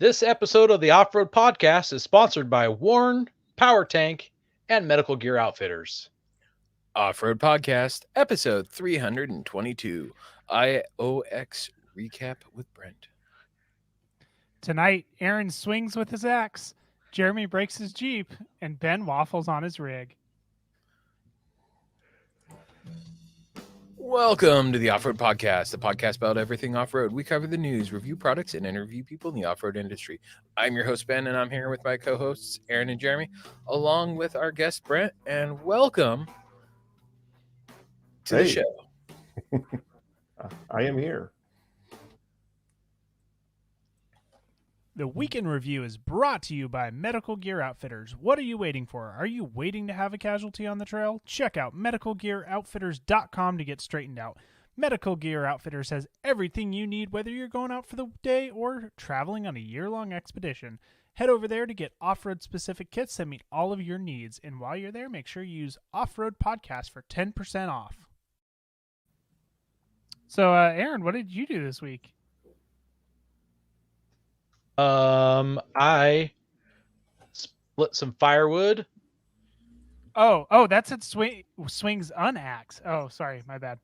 This episode of the Off-Road Podcast is sponsored by Warren, Power Tank, and Medical Gear Outfitters. Off-Road Podcast, episode 322, IOX recap with Brent. Tonight, Aaron swings with his axe, Jeremy breaks his Jeep, and Ben waffles on his rig. Welcome to the Off-Road Podcast, the podcast about everything off-road. We cover the news, review products, and interview people in the off-road industry. I'm your host, Ben, and I'm here with my co-hosts, Aaron and Jeremy, along with our guest, Brent, and welcome to the show. I am here. The Weekend Review is brought to you by Medical Gear Outfitters. What are you waiting for? Are you waiting to have a casualty on the trail? Check out medicalgearoutfitters.com to get straightened out. Medical Gear Outfitters has everything you need, whether you're going out for the day or traveling on a year-long expedition. Head over there to get off-road specific kits that meet all of your needs. And while you're there, make sure you use Off-Road Podcast for 10% off. So, Aaron, what did you do this week? I split some firewood. Oh, that's at Swings Unaxe. Oh, sorry, my bad.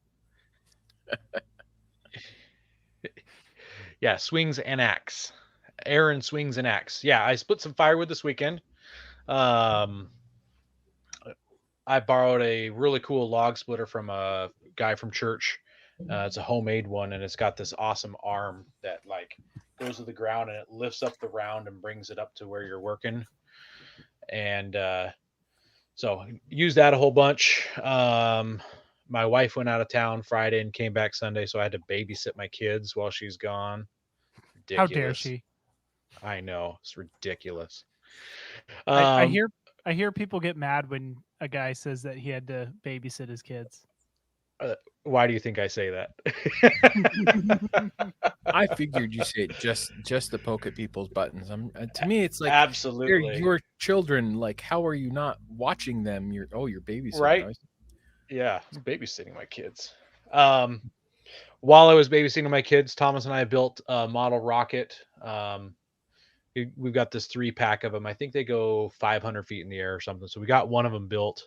Yeah, swings and axe. Aaron swings an axe. Yeah, I split some firewood this weekend. I borrowed a really cool log splitter from a guy from church. It's a homemade one, and it's got this awesome arm that goes to the ground and it lifts up the round and brings it up to where you're working. And so use that a whole bunch. My wife went out of town Friday and came back Sunday, so I had to babysit my kids while she's gone. Ridiculous. How dare she? I know, it's ridiculous. I hear people get mad when a guy says that he had to babysit his kids. Why do you think I say that? I figured you say it just to poke at people's buttons. To me, it's like absolutely they're your children. Like, how are you not watching them? You're babysitting, right? Yeah, I'm babysitting my kids. While I was babysitting my kids, Thomas and I built a model rocket. We've got this 3-pack of them. I think they go 500 feet in the air or something. So we got one of them built,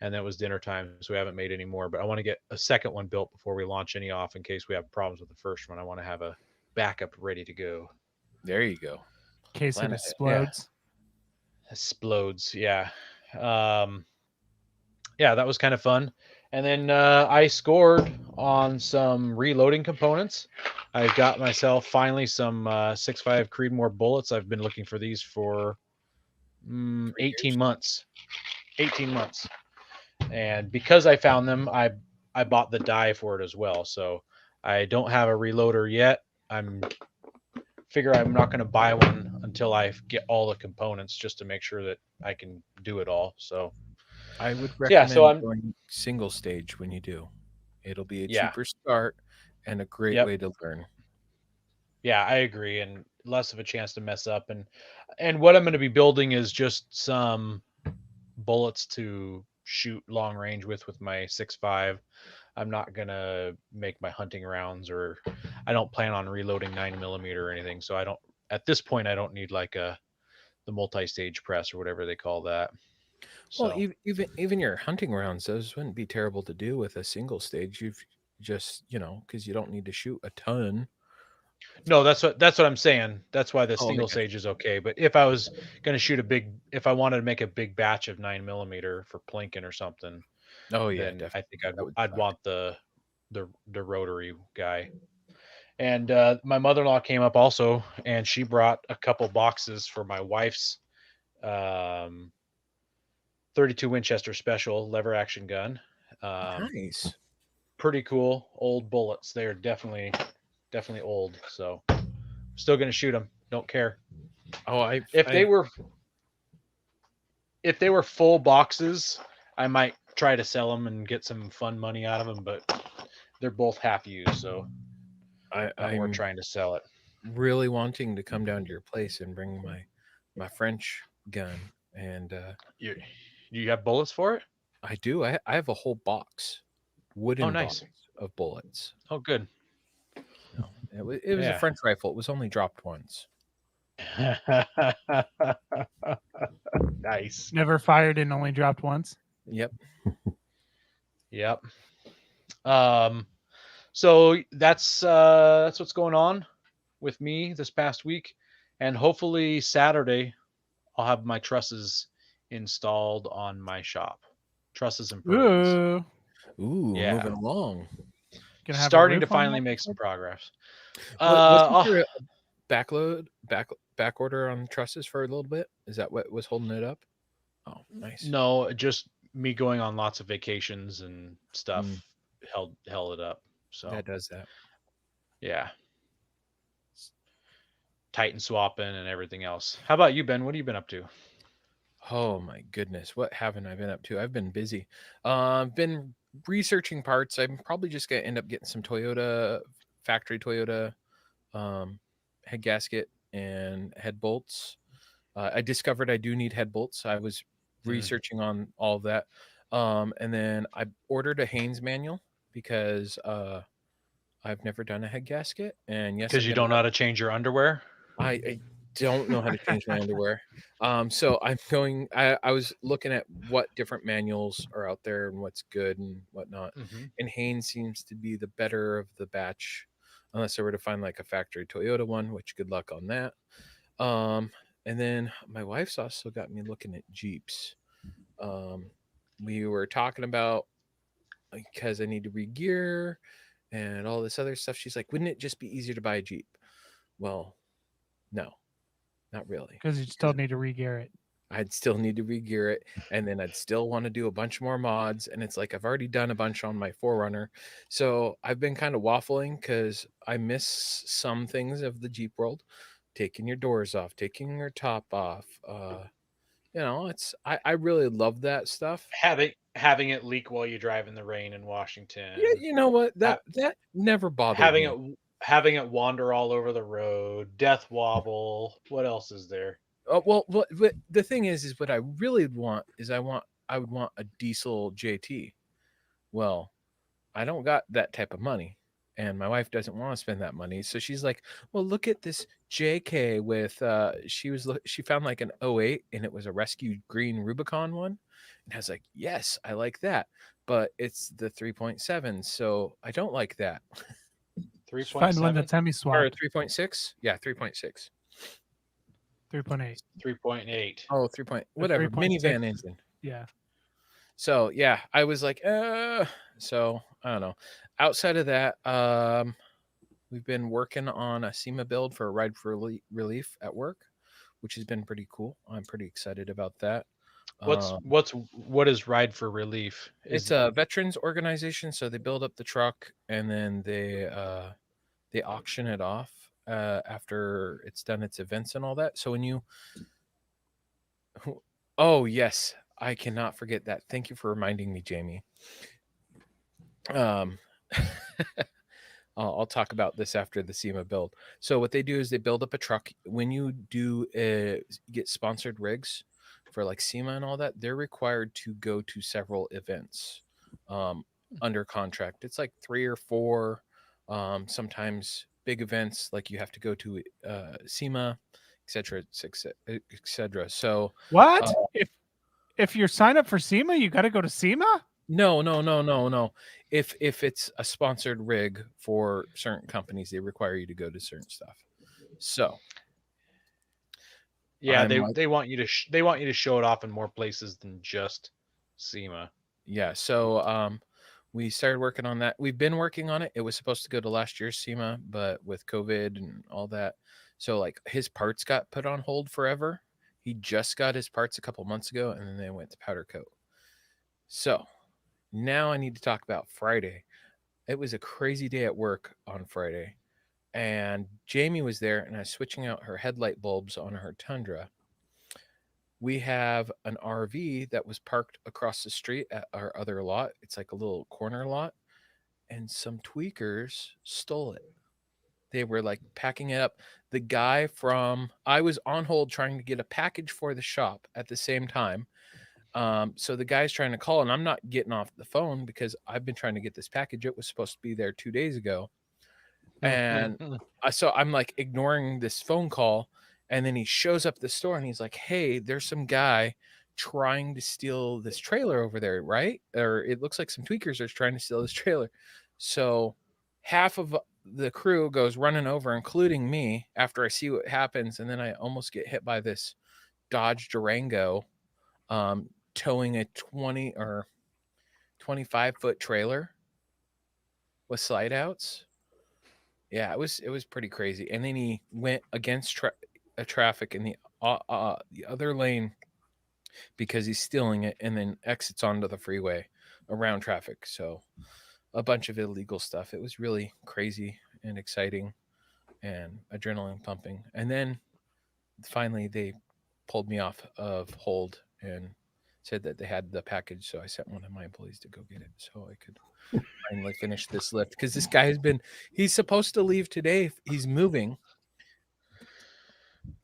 and that was dinner time. So we haven't made any more, but I want to get a second one built before we launch any off in case we have problems with the first one. I want to have a backup ready to go. There you go. In case it explodes. Yeah. Explodes, yeah. Yeah, that was kind of fun. And then I scored on some reloading components. I got myself finally some 6.5 Creedmoor bullets. I've been looking for these for 18 months. 18 months. And because I found them, I bought the die for it as well. So I don't have a reloader yet. I'm not going to buy one until I get all the components just to make sure that I can do it all. So I would recommend I'm going single stage when you do. It'll be a cheaper start and a great way to learn. Yeah, I agree, and less of a chance to mess up. And what I'm going to be building is just some bullets to shoot long range with my 6.5. I'm not going to make my hunting rounds, or I don't plan on reloading 9mm or anything. So at this point, I don't need the multi-stage press or whatever they call that. Well, even your hunting rounds, those wouldn't be terrible to do with a single stage. You've just, because you don't need to shoot a ton. No, that's what I'm saying. That's why the single stage is okay. But if I was going to shoot if I wanted to make a big batch of 9mm for plinking or something, then definitely. I think I'd want the rotary guy. And my mother-in-law came up also, and she brought a couple boxes for my wife's 32 Winchester Special lever action gun. Nice. Pretty cool old bullets. They're definitely old. So still going to shoot them. Don't care. If they were full boxes, I might try to sell them and get some fun money out of them, but they're both half used. So I'm trying to sell it. Really wanting to come down to your place and bring my French gun. And you have bullets for it? I do. I have a whole box, wooden box of bullets. Oh, good. No, it was a French rifle. It was only dropped once. Nice. Never fired and only dropped once. Yep. Yep. So that's what's going on with me this past week, and hopefully Saturday I'll have my trusses installed on my shop. Trusses and purlins. Ooh. Ooh, Yeah. moving along. Gonna have a Starting to roof on finally that? make some progress. Wasn't there a back order on trusses for a little bit? Is that what was holding it up? Oh, nice. No, just me going on lots of vacations and stuff Mm. held it up. So That does that. yeah. Titan swapping and everything else. How about you, Ben? What have you been up to? Oh my goodness, what haven't I been up to? I've been busy. Been researching parts. I'm probably just gonna end up getting some factory Toyota head gasket and head bolts. I discovered I do need head bolts. I was researching on all of that. And then I ordered a Haynes manual because I've never done a head gasket. And yes, Because you don't know how to change your underwear? I don't know how to change my underwear. So I'm going. I was looking at what different manuals are out there and what's good and whatnot. Mm-hmm. And Haynes seems to be the better of the batch, unless I were to find like a factory Toyota one, which good luck on that. And then my wife's also got me looking at Jeeps. We were talking about because I need to re-gear and all this other stuff. She's like, wouldn't it just be easier to buy a Jeep? Well, no, not really. Because you still need to re-gear it. I'd still need to re-gear it, and then I'd still want to do a bunch more mods. And it's like I've already done a bunch on my 4Runner, so I've been kind of waffling because I miss some things of the Jeep world, taking your doors off, taking your top off. It's I really love that stuff. Having it leak while you drive in the rain in Washington. Yeah, you know what? That never bothered me. Having it wander all over the road, death wobble. What else is there? Well, the thing is what I really want is I would want a diesel JT. Well, I don't got that type of money, and my wife doesn't want to spend that money. So she's like, "Well, look at this JK with she found like an 08 and it was a rescue green Rubicon one." And I was like, "Yes, I like that, but it's the 3.7, so I don't like that." 3.7? Find one that's Or hemi-swapped. 3.6? Yeah, 3.6. 3.8. 3.8. Oh, whatever, 3.6. minivan engine. Yeah. So yeah, I was like, so I don't know. Outside of that, we've been working on a SEMA build for a ride for relief at work, which has been pretty cool. I'm pretty excited about that. What is Ride for Relief? It's a veterans organization, so they build up the truck and then they auction it off after it's done its events and all that. So when you oh yes, I cannot forget that. Thank you for reminding me, Jamie. I'll talk about this after the SEMA build. So what they do is they build up a truck. When you do get sponsored rigs for like SEMA and all that, they're required to go to several events under contract. It's like 3 or 4, sometimes big events like you have to go to SEMA, etc., etc. So What? If you're signed up for SEMA, you got to go to SEMA? No. If it's a sponsored rig for certain companies, they require you to go to certain stuff. So yeah, they want you to they want you to show it off in more places than just SEMA. Yeah, so we started working on that. We've been working on it. It was supposed to go to last year's SEMA, but with COVID and all that, so like his parts got put on hold forever. He just got his parts a couple months ago, and then they went to powder coat. So now I need to talk about Friday. It was a crazy day at work on Friday, and Jamie was there, and I was switching out her headlight bulbs on her Tundra. We have an RV that was parked across the street at our other lot. It's like a little corner lot, and some tweakers stole it. They were like packing it up. The guy I was on hold trying to get a package for the shop at the same time. So the guy's trying to call, and I'm not getting off the phone because I've been trying to get this package. It was supposed to be there 2 days ago. And so I'm like ignoring this phone call. And then he shows up at the store and he's like, hey, there's some guy trying to steal this trailer over there, right? Or it looks like some tweakers are trying to steal this trailer. So half of the crew goes running over, including me, after I see what happens. And then I almost get hit by this Dodge Durango towing a 20 or 25-foot trailer with slide outs. Yeah, it was pretty crazy. And then he went against traffic in the other lane because he's stealing it, and then exits onto the freeway around traffic. So a bunch of illegal stuff. It was really crazy and exciting and adrenaline pumping. And then finally they pulled me off of hold and said that they had the package. So I sent one of my employees to go get it so I could finally finish this lift, because this guy he's supposed to leave today. He's moving.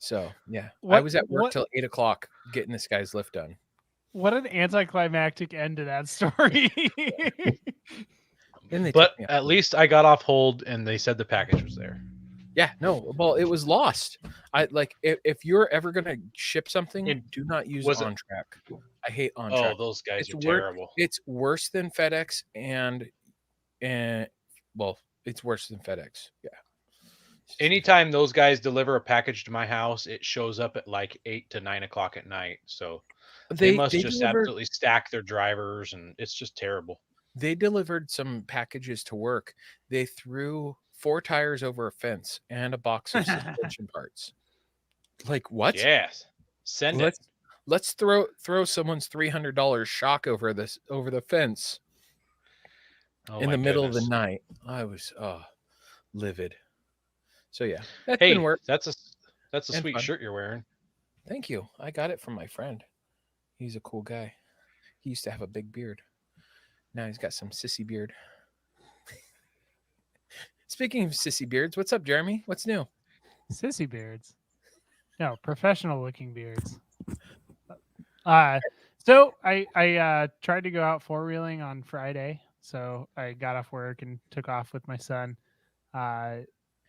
So yeah, I was at work till 8 o'clock getting this guy's lift done. What an anticlimactic end to that story. But at least I got off hold and they said the package was there. Yeah, no, well, it was lost. I like if you're ever gonna ship something, do not use on track. I hate on track. Oh, those guys are terrible. It's worse than FedEx and well, it's worse than FedEx. Yeah. Anytime those guys deliver a package to my house, it shows up at like 8 to 9 o'clock at night. So they must just absolutely stack their drivers, and it's just terrible. They delivered some packages to work. They threw 4 tires over a fence and a box of suspension parts. Like what? Yes. Let's throw someone's $300 shock over the fence in the middle of the night. I was livid. So yeah, that's been work. That's a sweet shirt you're wearing. Thank you. I got it from my friend. He's a cool guy. He used to have a big beard. Now he's got some sissy beard. Speaking of sissy beards, what's up, Jeremy? What's new? Sissy beards? No, professional looking beards. So I tried to go out 4-wheeling on Friday. So I got off work and took off with my son.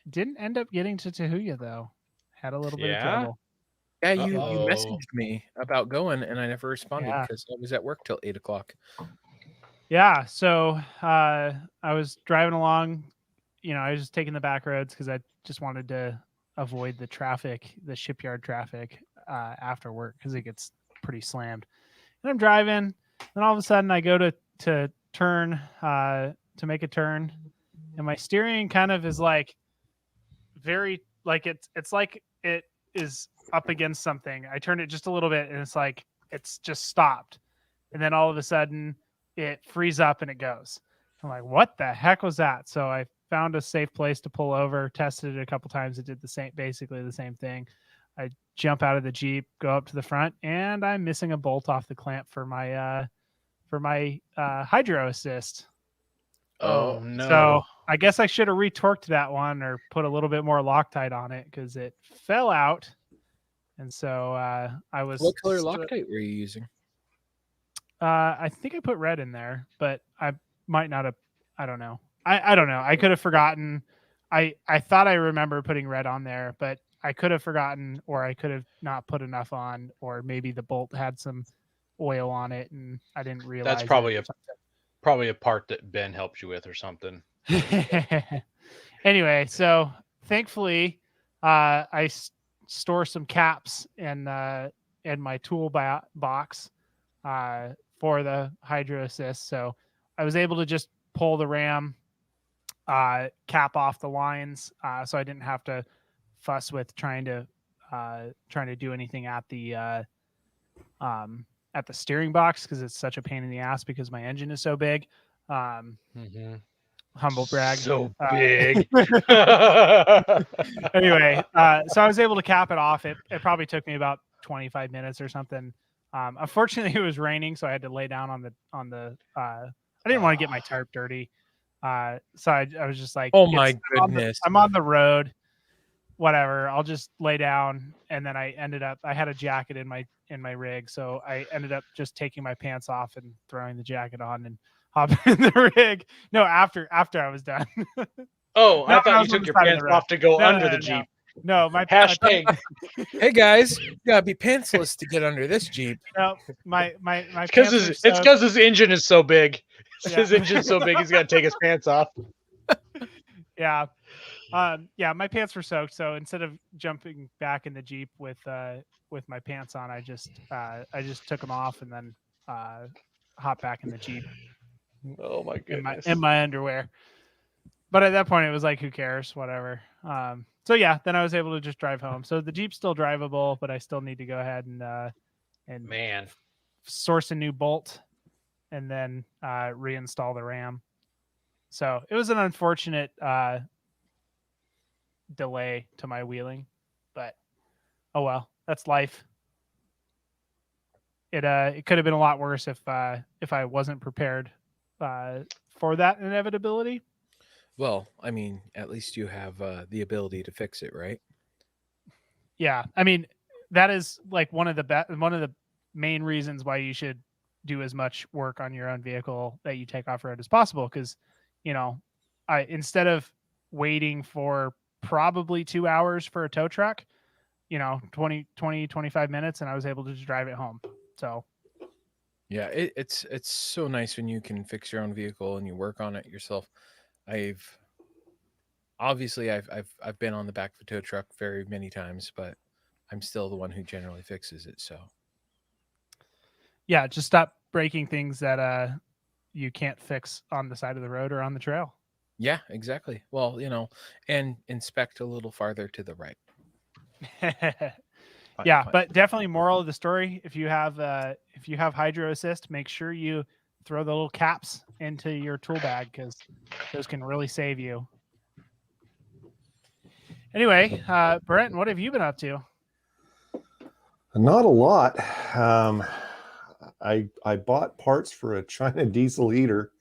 Didn't end up getting to Tahuya though. Had a little bit of trouble. Yeah, you messaged me about going and I never responded because I was at work till 8 o'clock. Yeah, so I was driving along. I was just taking the back roads because I just wanted to avoid the traffic, the shipyard traffic after work, because it gets pretty slammed. And I'm driving, and all of a sudden I go to turn to make a turn, and my steering kind of is like very like it's like it is up against something. I turn it just a little bit, and it's like it's just stopped, and then all of a sudden it frees up and it goes. I'm like, what the heck was that? So I found a safe place to pull over, tested it a couple times. It did basically the same thing. I jump out of the Jeep, go up to the front, and I'm missing a bolt off the clamp for my hydro assist. Oh no. So I guess I should have retorqued that one or put a little bit more Loctite on it because it fell out. And so I was. What color Loctite were you using? I think I put red in there, but I might not have. I don't know. I don't know. I could have forgotten. I thought I remember putting red on there, but I could have forgotten, or I could have not put enough on, or maybe the bolt had some oil on it and I didn't realize. That's probably a part that Ben helped you with or something. Anyway, so thankfully I store some caps in my tool box for the hydro assist. So I was able to just pull the ram cap off the lines, so I didn't have to fuss with trying to do anything at the steering box, because it's such a pain in the ass because my engine is so big. Humble brag. So big. Anyway, so I was able to cap it off. It probably took me about 25 minutes or something. Unfortunately, it was raining, so I had to lay down on the. I didn't want to get my tarp dirty, so I was just like, "Oh my goodness, I'm on the road. Whatever, I'll just lay down." And then I had a jacket in my rig, so I ended up just taking my pants off and throwing the jacket on and hopping in the rig. No, after I was done. Oh, I thought you took your pants off to go under the Jeep. No, my Hashtag. Hey guys, you gotta be pantsless to get under this Jeep. no, my Because pants are it's soaked. because his engine is so big. Yeah. His engine's so big, he's got to take his pants off. Yeah. Yeah, my pants were soaked, so instead of jumping back in the Jeep with my pants on, I just took them off and then hopped back in the Jeep Oh my in goodness. my underwear. But at that point it was like, who cares, whatever. So yeah, then I was able to just drive home. So the Jeep's still drivable, but I still need to go ahead and Man. source a new bolt and then reinstall the RAM. So it was an unfortunate delay to my wheeling, but oh well, that's life. It could have been a lot worse if I wasn't prepared for that inevitability. Well, I mean, at least you have the ability to fix it, right? Yeah, I mean, that is like one of the main reasons why you should do as much work on your own vehicle that you take off road as possible, because instead of waiting for probably 2 hours for a tow truck, 25 minutes, and I was able to just drive it home. So Yeah, it's so nice when you can fix your own vehicle and you work on it yourself. I've been on the back of a tow truck very many times, but I'm still the one who generally fixes it. So yeah, just stop breaking things that you can't fix on the side of the road or on the trail. yeah, exactly. Well, and inspect a little farther to the right. Yeah, Fine. but definitely moral of the story: if you have hydro assist, make sure you throw the little caps into your tool bag, because those can really save you. Anyway, Brent, what have you been up to? Not a lot. I bought parts for a China diesel heater,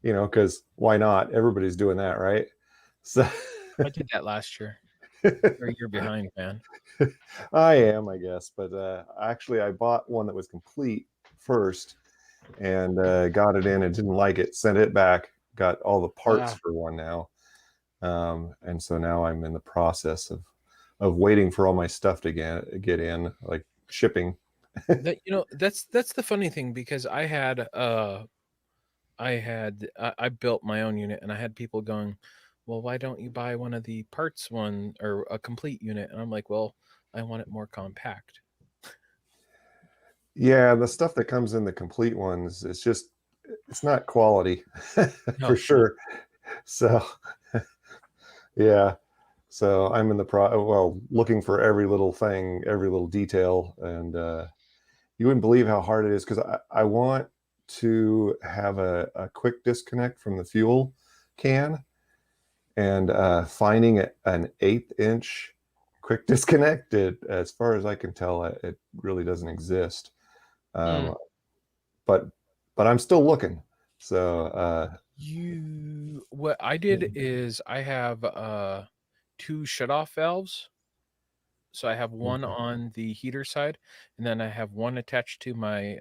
because why not? Everybody's doing that, right? So I did that last year. Or you're behind, man. I am, I guess. But actually, I bought one that was complete first and got it in and didn't like it. Sent it back. Got all the parts for one now. And so now I'm in the process of waiting for all my stuff to get in, like shipping. That's the funny thing, because I built my own unit, and I had people going, well, why don't you buy one of the parts one or a complete unit? And I'm like, well, I want it more compact. Yeah, the stuff that comes in the complete ones, it's not quality for sure. So yeah. So I'm in the looking for every little thing, every little detail, and you wouldn't believe how hard it is, because I want to have a quick disconnect from the fuel can, and finding an 1/8 inch quick disconnect, as far as I can tell, it really doesn't exist. But I'm still looking. So what I did is I have 2 shutoff valves. So I have one on the heater side, and then I have one attached to my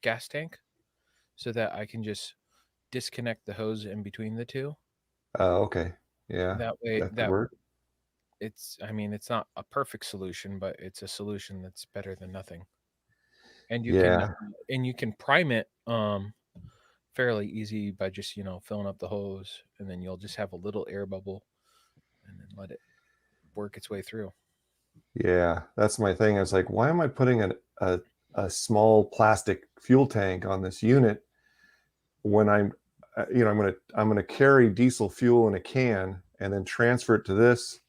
gas tank, so that I can just disconnect the hose in between the two. Okay. Yeah. That way, that could work. it's not a perfect solution, but it's a solution that's better than nothing. And you can prime it fairly easy by just filling up the hose, and then you'll just have a little air bubble, and then let it work its way through. Yeah, that's my thing. I was like, why am I putting a small plastic fuel tank on this unit when I'm gonna carry diesel fuel in a can and then transfer it to this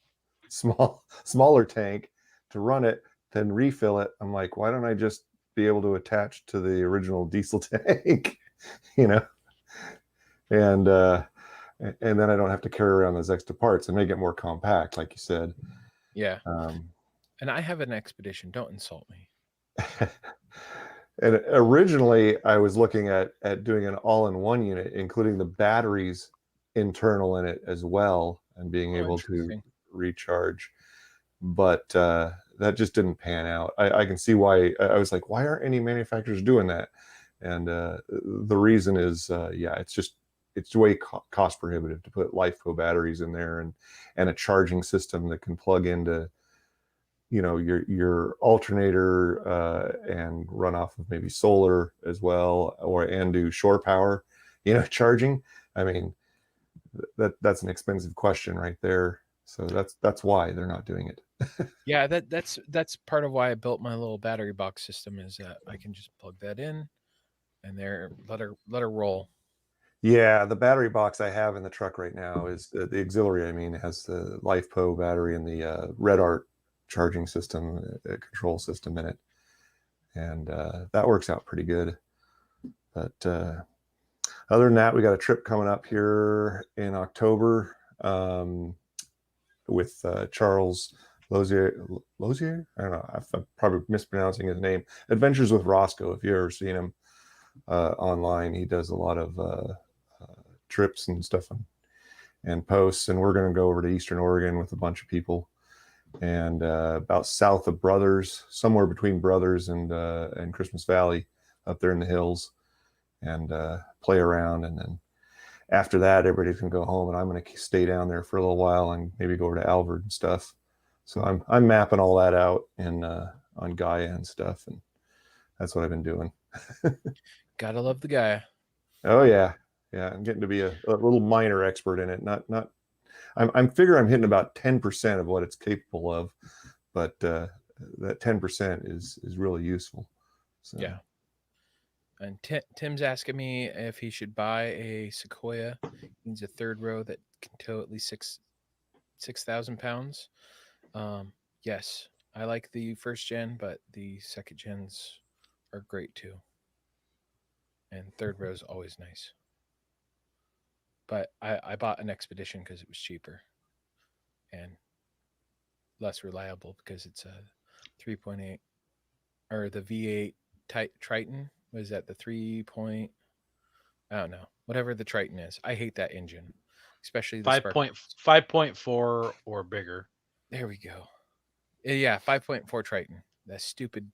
smaller tank to run it, then refill it. I'm like, why don't I just be able to attach to the original diesel tank, and then I don't have to carry around those extra parts and make it more compact, like you said. Yeah. And I have an expedition. Don't insult me. And originally I was looking at doing an all-in-one unit, including the batteries internal in it as well, and being able to recharge. But that just didn't pan out. I can see why. I was like, why aren't any manufacturers doing that? And the reason is, it's just it's way cost prohibitive to put LiFePO batteries in there and a charging system that can plug into, you know, your alternator and run off of maybe solar as well, and do shore power, you know, charging. I mean, that's an expensive question right there. So that's why they're not doing it. Yeah, that's part of why I built my little battery box system, is that I can just plug that in and there let her roll. Yeah, the battery box I have in the truck right now is the auxiliary. I mean, it has the LiFePO battery and the Red Art charging system, control system in it, and that works out pretty good. But other than that, we got a trip coming up here in October with Charles Lozier. I don't know. I'm probably mispronouncing his name. Adventures with Roscoe. If you've ever seen him online, he does a lot of trips and stuff and posts. And we're going to go over to Eastern Oregon with a bunch of people, and about south of Brothers, somewhere between Brothers and Christmas Valley, up there in the hills, and play around. And then after that, everybody can go home, and I'm going to stay down there for a little while and maybe go over to Alvord and stuff. So I'm mapping all that out in on Gaia and stuff, and that's what I've been doing. Gotta love the Gaia. Oh yeah, I'm getting to be a little minor expert in it. Not. I'm figuring I'm hitting about 10% of what it's capable of, but that 10% is really useful. So. Yeah. And Tim's asking me if he should buy a Sequoia. He needs a third row that can tow at least 6,000 pounds. Yes, I like the first gen, but the second gens are great too. And third row is always nice. But I bought an Expedition because it was cheaper and less reliable, because it's a 3.8 or the V8 Triton. Was that the 3 point? I don't know. Whatever the Triton is. I hate that engine, especially the 5.4 or bigger. There we go. Yeah, 5.4 Triton. That stupid,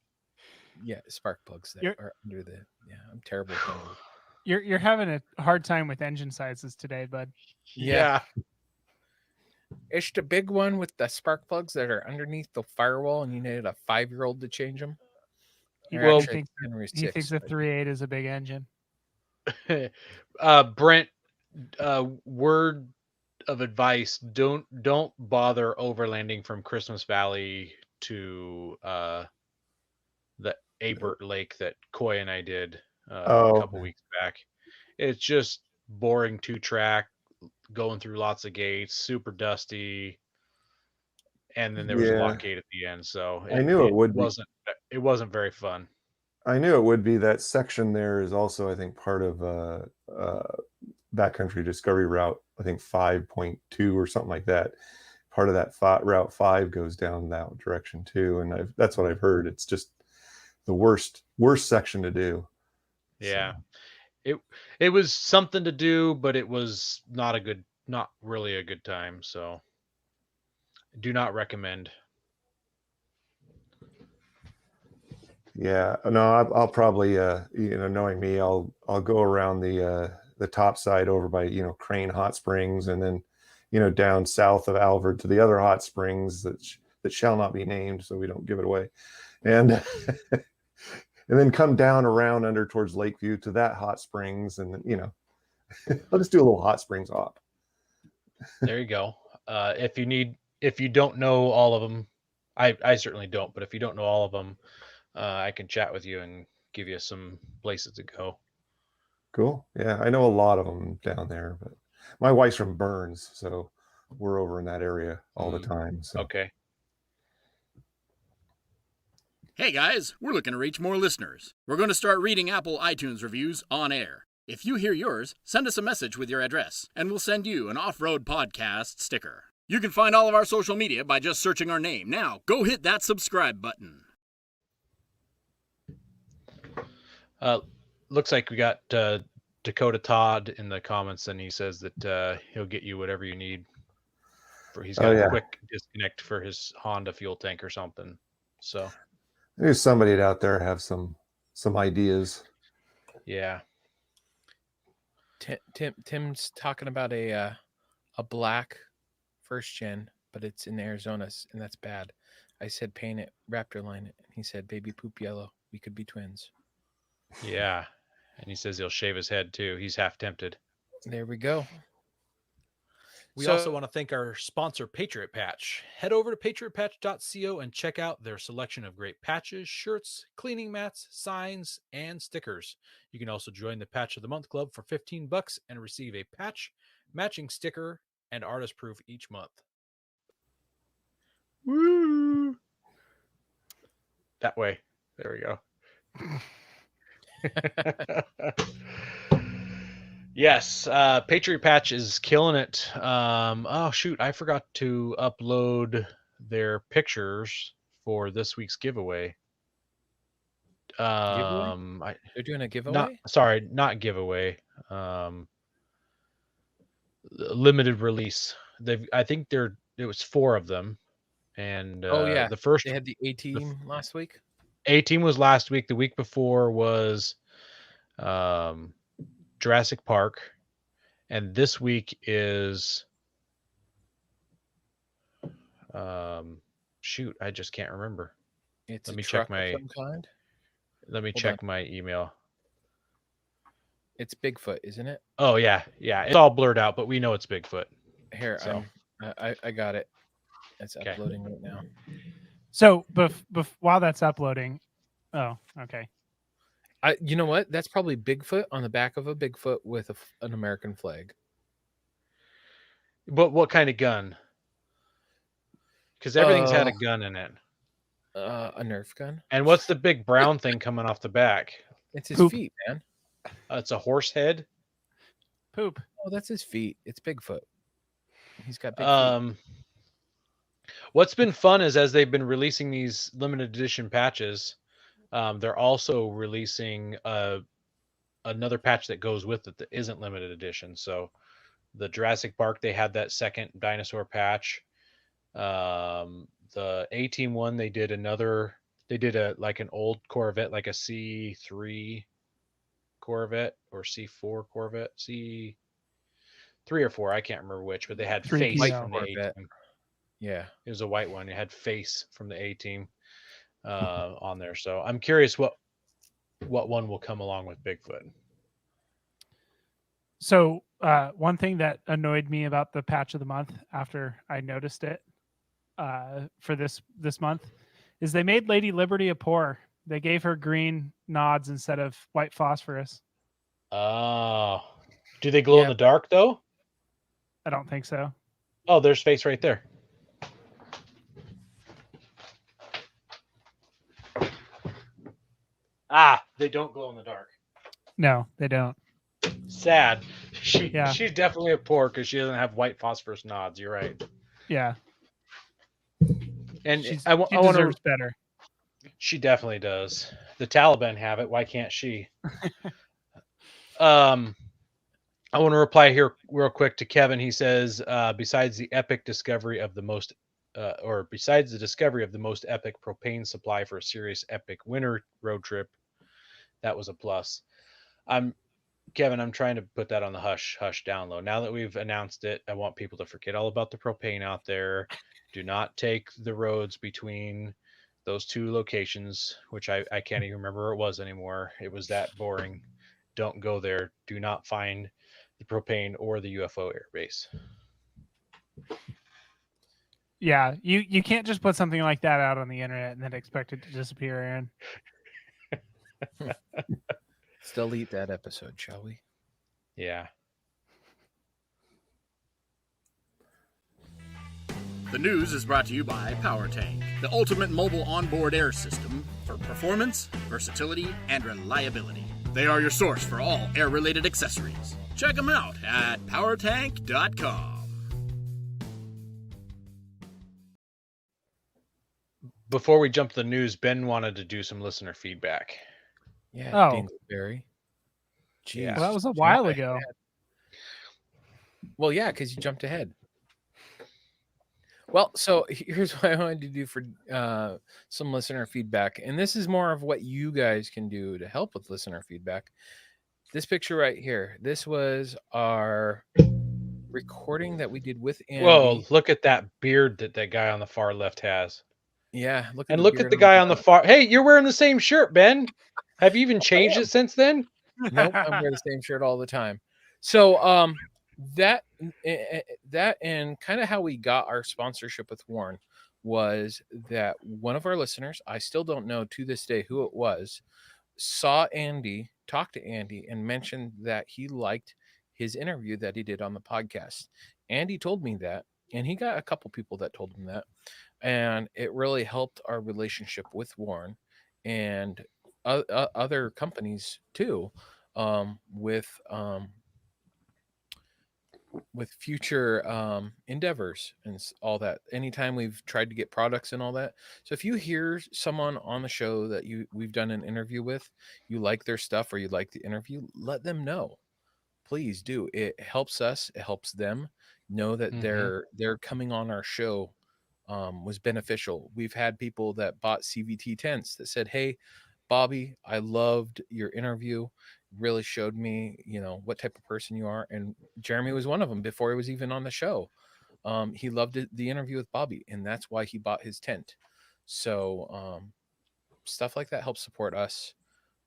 spark plugs that are under the. Yeah, I'm terrible with numbers. You're having a hard time with engine sizes today, bud. Yeah. It's the big one with the spark plugs that are underneath the firewall, and you needed a 5-year-old to change them. He thinks the 3.8 is a big engine. Brent, word of advice: don't bother overlanding from Christmas Valley to the Abert Lake that Coy and I did a couple weeks back. It's just boring 2-track, going through lots of gates, super dusty, and then there was a lock gate at the end. So I knew it wasn't very fun. I knew it would be. That section there is also, I think, part of Backcountry Discovery Route, I think 5.2 or something like that. Part of that Route 5 goes down that direction too, and that's what I've heard. It's just the worst section to do. Yeah, so. It was something to do, but it was not really a good time. So, do not recommend. Yeah, no, I'll probably, knowing me, I'll go around the top side over by, Crane Hot Springs, and then, down south of Alvord to the other hot springs that shall not be named, so we don't give it away, and and then come down around under towards Lakeview to that hot springs, and then, I'll just do a little hot springs hop. There you go. If you don't know all of them, I certainly don't, but if you don't know all of them, I can chat with you and give you some places to go. Cool. Yeah, I know a lot of them down there, but my wife's from Burns, so we're over in that area all the time. So. Okay. Hey guys, we're looking to reach more listeners. We're going to start reading Apple iTunes reviews on air. If you hear yours, send us a message with your address, and we'll send you an Off-Road Podcast sticker. You can find all of our social media by just searching our name. Now, go hit that subscribe button. Looks like we got Dakota Todd in the comments, and he says that he'll get you whatever you need. He's got a quick disconnect for his Honda fuel tank or something. So there's somebody out there have some ideas. Yeah. Tim's talking about a black first gen, but it's in Arizona, and that's bad. I said paint it, Raptor line it, and he said baby poop yellow. We could be twins. Yeah. And he says he'll shave his head too. He's half tempted. There we go. We also want to thank our sponsor, Patriot Patch. Head over to patriotpatch.co and check out their selection of great patches, shirts, cleaning mats, signs, and stickers. You can also join the Patch of the Month Club for $15 and receive a patch, matching sticker, and artist proof each month. Woo! That way. There we go. Yes, Patriot Patch is killing it. Oh shoot, I forgot to upload their pictures for this week's giveaway. They're doing a giveaway? Not giveaway. Limited release. I think it was 4 of them. And the first they had the A-Team last week. A-Team was last week. The week before was Jurassic Park, and this week is shoot, I just can't remember. Let me check my my email. It's Bigfoot, isn't it? Oh yeah, it's all blurred out, but we know it's Bigfoot. Here, so I got it. It's uploading right now. So while that's uploading, oh, okay. You know what? That's probably Bigfoot on the back of a Bigfoot with an American flag. But what kind of gun? Because everything's had a gun in it. A Nerf gun. And what's the big brown thing coming off the back? It's his feet, man. It's a horse head. Poop. Oh, that's his feet. It's Bigfoot. He's got big feet. What's been fun is as they've been releasing these limited edition patches, they're also releasing another patch that goes with it that isn't limited edition. So the Jurassic Park, they had that second dinosaur patch. The A-Team one, they did an old Corvette, like a C3 Corvette or C4 Corvette, C3 or 4, I can't remember which, but they had face from the A-Team. Yeah, it was a white one. It had face from the A-Team on there. So I'm curious what one will come along with Bigfoot. So one thing that annoyed me about the patch of the month after I noticed it for this month is they made Lady Liberty a poor. They gave her green nods instead of white phosphorus. Oh, do they glow in the dark though? I don't think so. Oh, there's face right there. They don't glow in the dark. No, they don't. Sad. She's definitely a poor because she doesn't have white phosphorus nods. You're right. Yeah. And she I deserves better. She definitely does. The Taliban have it. Why can't she? I want to reply here real quick to Kevin. He says, besides the discovery of the most epic propane supply for a serious epic winter road trip, that was a plus. Kevin, I'm trying to put that on the hush down low. Now that we've announced it, I want people to forget all about the propane out there. Do not take the roads between those 2 locations, which I can't even remember where it was anymore. It was that boring. Don't go there. Do not find the propane or the UFO airbase. Yeah, you can't just put something like that out on the internet and then expect it to disappear, Aaron. Let's delete that episode, shall we? Yeah. The news is brought to you by Power Tank, the ultimate mobile onboard air system for performance, versatility, and reliability. They are your source for all air-related accessories. Check them out at powertank.com. Before we jump to the news, Ben wanted to do some listener feedback. Yeah. Oh. Dingleberry. Well, that was a while ago. Well, yeah, because you jumped ahead. Well, so here's what I wanted to do for some listener feedback. And this is more of what you guys can do to help with listener feedback. This picture right here. This was our recording that we did with Whoa, Andy. look at that beard that that guy on the far left has. Yeah, look at And the look at beard the on the guy on the front. far. Hey, you're wearing the same shirt, Ben. Have you even changed it since then? Nope, I wear the same shirt all the time. So that that and kind of how we got our sponsorship with Warren was that one of our listeners, I still don't know to this day who it was, saw Andy, talked to Andy, and mentioned that he liked his interview that he did on the podcast. Andy told me that, and he got a couple people that told him that, and it really helped our relationship with Warren and other companies too, with future endeavors and all that. Anytime we've tried to get products and all that. So if you hear someone on the show that we've done an interview with, you like their stuff or you like the interview, let them know. Please do. It helps us. It helps them know that Mhm. they're coming on our show was beneficial. We've had people that bought CVT tents that said, "Hey, Bobby, I loved your interview. Really showed me, what type of person you are." And Jeremy was one of them before he was even on the show. He loved the interview with Bobby, and that's why he bought his tent. So stuff like that helps support us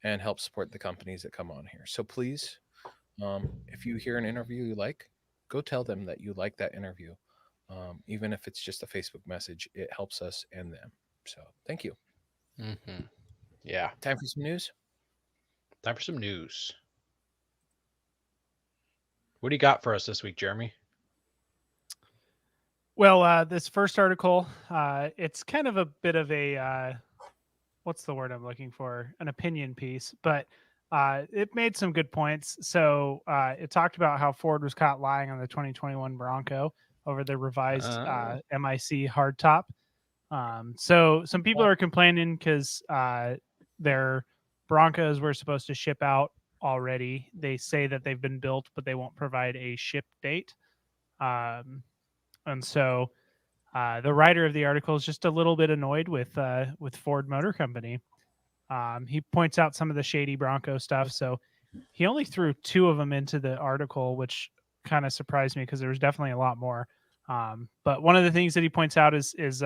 and helps support the companies that come on here. So please, if you hear an interview you like, go tell them that you like that interview. Even if it's just a Facebook message, it helps us and them. So thank you. Mhm. Yeah. Time for some news. Time for some news. What do you got for us this week, Jeremy? Well, this first article, it's kind of a bit of a what's the word I'm looking for? An opinion piece, but it made some good points. So it talked about how Ford was caught lying on the 2021 Bronco over the revised MIC hardtop. So some people are complaining because their Broncos were supposed to ship out already. They say that they've been built, but they won't provide a ship date. And so the writer of the article is just a little bit annoyed with Ford Motor Company. He points out some of the shady Bronco stuff. So he only threw 2 of them into the article, which kind of surprised me because there was definitely a lot more. But one of the things that he points out is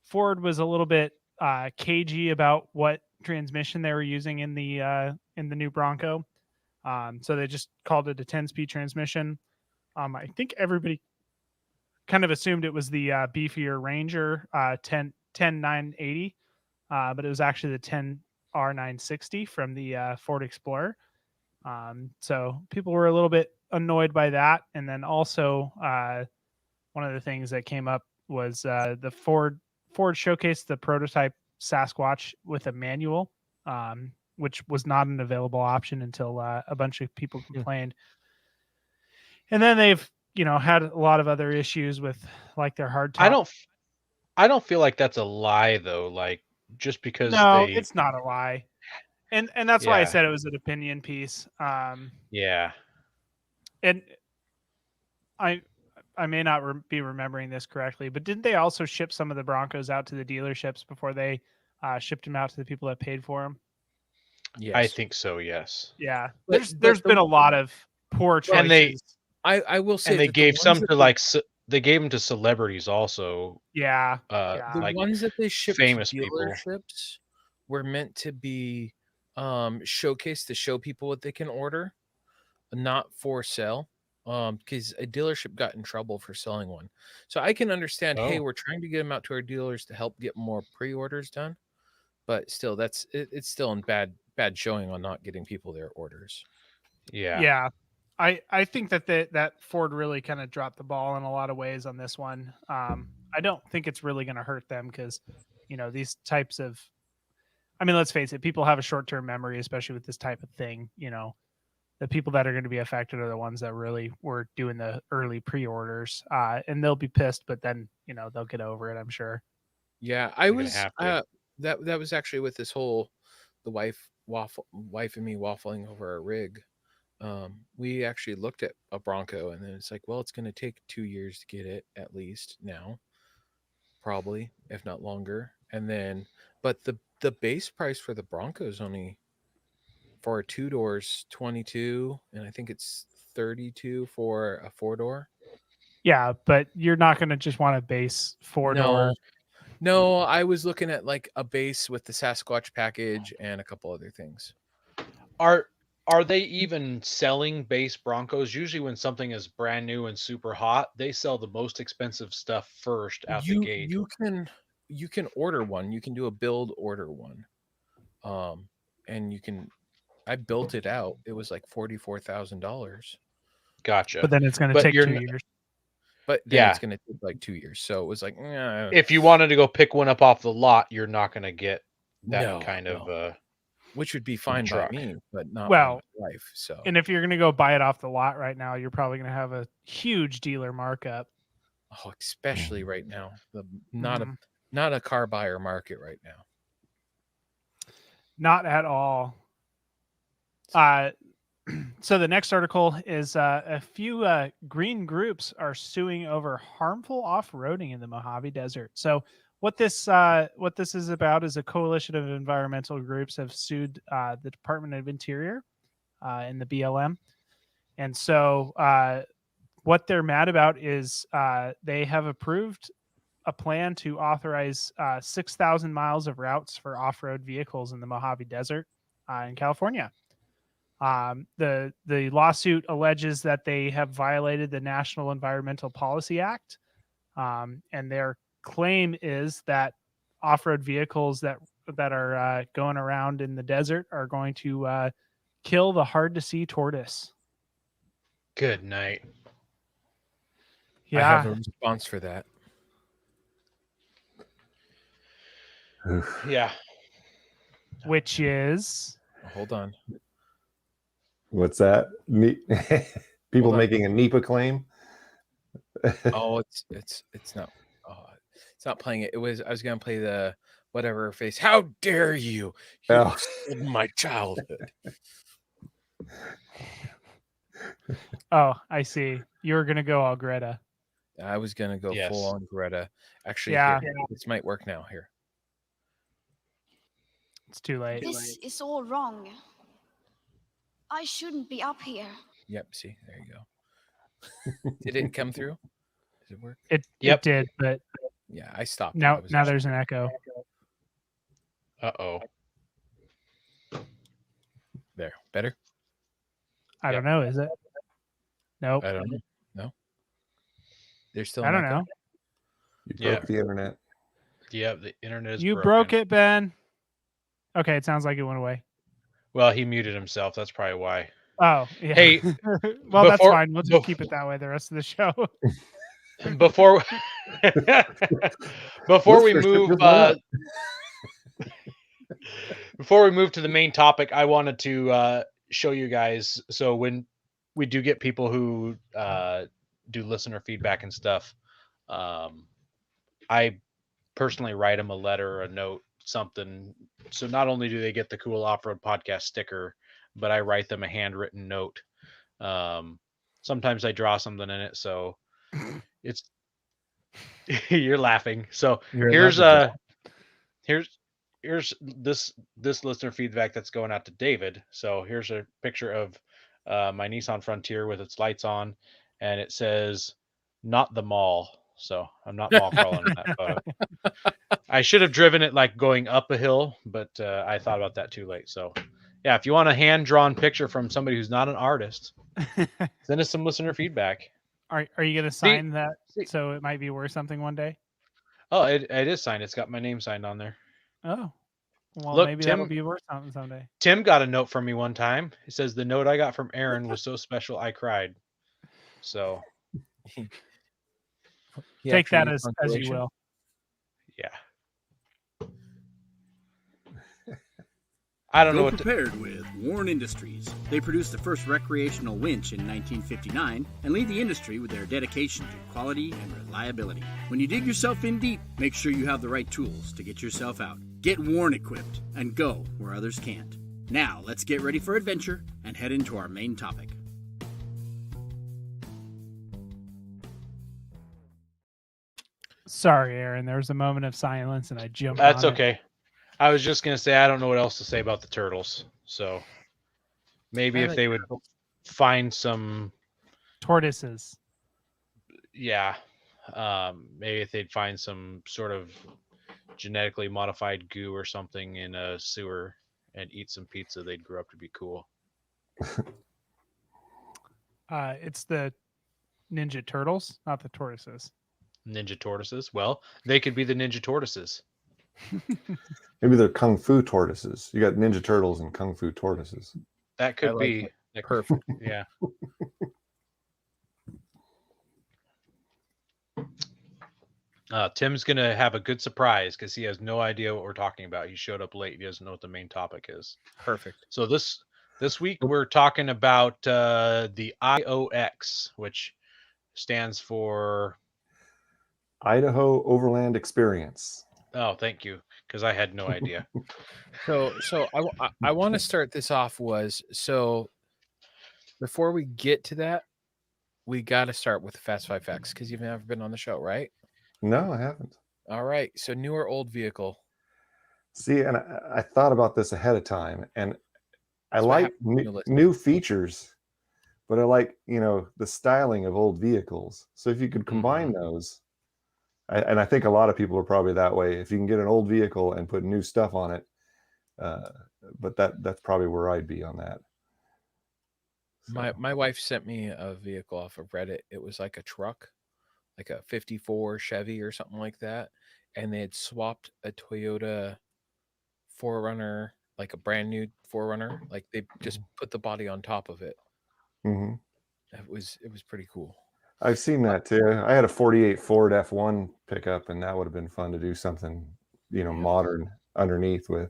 Ford was a little bit cagey about what transmission they were using in the new Bronco. So they just called it a 10-speed transmission. I think everybody kind of assumed it was the beefier Ranger 10980, but it was actually the 10R960 from the Ford Explorer. So people were a little bit annoyed by that. And then also one of the things that came up was the Ford showcased the prototype Sasquatch with a manual, which was not an available option until a bunch of people complained. And then they've had a lot of other issues with like their hardtop. I don't feel like that's a lie though. Like just because No, they it's not a lie. And that's why I yeah. said it was an opinion piece. Yeah. And I may not be remembering this correctly, but didn't they also ship some of the Broncos out to the dealerships before they shipped them out to the people that paid for them? Yes, I think so, yes. Yeah, But there's been a lot of poor And they choices. I will say and they that the gave some ones that to like they gave them to celebrities also, Yeah, the like ones that they shipped to famous people. dealerships were meant to be showcased to show people what they can order, not for sale. Because a dealership got in trouble for selling one. So I can understand, hey, Oh. we're trying to get them out to our dealers to help get more pre-orders done. But still, it's still in bad showing on not getting people their orders. Yeah. yeah. I think that Ford really kind of dropped the ball in a lot of ways on this one. I don't think it's really going to hurt them because these types of, I mean, let's face it, people have a short-term memory, especially with this type of thing. The people that are going to be affected are the ones that really were doing the early pre-orders, and they'll be pissed, but then they'll get over it, I'm sure. Yeah, I You're gonna was have to. that was actually with this whole the wife and me waffling over a rig. We actually looked at a Bronco and then it's like, well, it's going to take 2 years to get it at least now, probably, if not longer. And then, but the base price for the Bronco is only for 2 doors, 22, and I think it's 32 for a 4-door. Yeah, but you're not going to just want a base 4-door. No, I was looking at like a base with the Sasquatch package and a couple other things. Are they even selling base Broncos? Usually when something is brand new and super hot, they sell the most expensive stuff first out the gate. You can order one. You can do a build order one. And you can I built it out. It was like $44,000. Gotcha. But then it's going to take 2 years. But then it's going to take like 2 years. So it was like, if you wanted to go pick one up off the lot, you're not going to get that of which would be fine by me, but not well, my wife. So, and if you're going to go buy it off the lot right now, you're probably going to have a huge dealer markup. Oh, especially right now, not a car buyer market right now. Not at all. So the next article is a few green groups are suing over harmful off-roading in the Mojave Desert. So what this is about is a coalition of environmental groups have sued the Department of Interior in the BLM. And so what they're mad about is they have approved a plan to authorize 6,000 miles of routes for off-road vehicles in the Mojave Desert in California. The lawsuit alleges that they have violated the National Environmental Policy Act, and their claim is that off-road vehicles that are going around in the desert are going to kill the hard-to-see tortoise. Good night. Yeah, I have a response for that. Yeah. Which is? Hold on. What's that? People making a NEPA claim? Oh, it's not. Oh, it's not playing it. I was gonna play the whatever face. How dare you? You stole my childhood. Oh, I see. You were gonna go all Greta. I was gonna go full on Greta. Actually, yeah. This might work now. Here. It's too late. This is all wrong. I shouldn't be up here. Yep. See, there you go. Did it come through? Did it work? It did, but yeah, I stopped. Now there's an echo. Uh-oh. There. Better? I don't know. Is it? Nope. I don't know. No. There's still. I don't know. You broke the internet. Yeah, the internet is. You broken. broke it, Ben. Okay, it sounds like it went away. Well, he muted himself. That's probably why. Oh, yeah. Hey, well, that's fine. We'll just keep it that way the rest of the show. Before we move, before we move to the main topic, I wanted to show you guys. So when we do get people who do listener feedback and stuff, I personally write them a letter, a note, something. So not only do they get the cool off-road podcast sticker, but I write them a handwritten note. Sometimes I draw something in it. So it's, you're laughing. So here's this listener feedback that's going out to David. So here's a picture of my Nissan Frontier with its lights on, and it says, "Not the mall." So I'm not mall crawling in that photo. I should have driven it like going up a hill, but I thought about that too late. So yeah, if you want a hand-drawn picture from somebody who's not an artist, send us some listener feedback. Are you going to sign that so it might be worth something one day? Oh, it is signed. It's got my name signed on there. Oh, well, look, maybe Tim, that'll be worth something someday. Tim got a note from me one time. It says, "The note I got from Aaron was so special I cried." So take that as you will. Yeah. I don't know what prepared with Warren Industries. They produced the first recreational winch in 1959 and lead the industry with their dedication to quality and reliability. When you dig yourself in deep, make sure you have the right tools to get yourself out. Get Warren equipped and go where others can't. Now, let's get ready for adventure and head into our main topic. Sorry, Aaron. There was a moment of silence and I jumped That's on okay. I was just going to say, I don't know what else to say about the turtles. So Maybe I if like they would turtles. find some, Tortoises. yeah, maybe if they'd find some sort of genetically modified goo or something in a sewer and eat some pizza, they'd grow up to be cool. It's the Ninja Turtles, not the tortoises. Ninja tortoises. Well, they could be the ninja tortoises. Maybe they're kung fu tortoises. You got Ninja Turtles and kung fu tortoises. That I could like be it. that- Perfect. Yeah. Tim's gonna have a good surprise because he has no idea what we're talking about. He showed up late. He doesn't know what the main topic is. Perfect. So this week we're talking about the IOX, which stands for Idaho Overland Experience. oh, thank you, because I had no idea. So I want to start this off so before we get to that, we got to start with the Fast Five Facts because you've never been on the show, right? No, I haven't. All right. So new or old vehicle? See, and I thought about this ahead of time, and I That's what like happens when you listen. new features, but I like, the styling of old vehicles. So if you could combine those, and I think a lot of people are probably that way. If you can get an old vehicle and put new stuff on it, but that's probably where I'd be on that. So, My wife sent me a vehicle off of Reddit. It was like a truck, like a 54 Chevy or something like that. And they had swapped a Toyota 4Runner, like a brand new 4Runner. Like they just put the body on top of it. mhm. It was pretty cool. I've seen that too. I had a 48 Ford F1 pickup, and that would have been fun to do something, modern underneath with.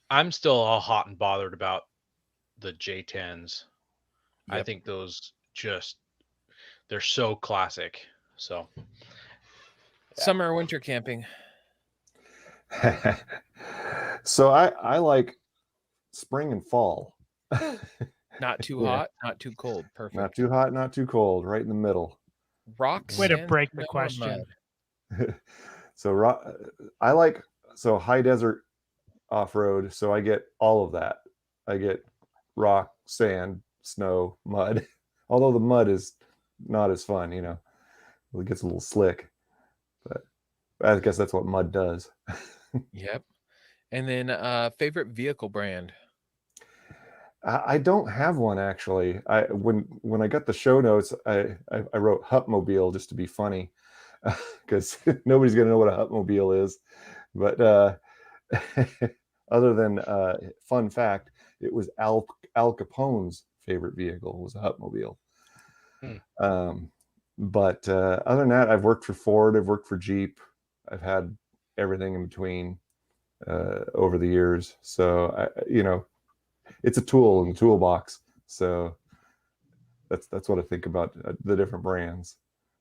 I'm still all hot and bothered about the J10s. I Yep. think those they're so classic. So Summer or winter camping? So I like spring and fall. Not too Yeah. hot, not too cold. Perfect. Not too hot, not too cold, right in the middle. Rocks. Way to sand, break the snow, or question. mud? So I like high desert off-road, so I get all of that. I get rock, sand, snow, mud. Although the mud is not as fun, it gets a little slick. But I guess that's what mud does. Yep. And then favorite vehicle brand? I don't have one actually. When I got the show notes, I wrote Hupmobile just to be funny, because nobody's gonna know what a Hupmobile is. But other than fun fact, it was Al Capone's favorite vehicle was a Hupmobile. But other than that, I've worked for Ford, I've worked for Jeep, I've had everything in between over the years. So it's a tool in the toolbox. So that's what I think about the different brands.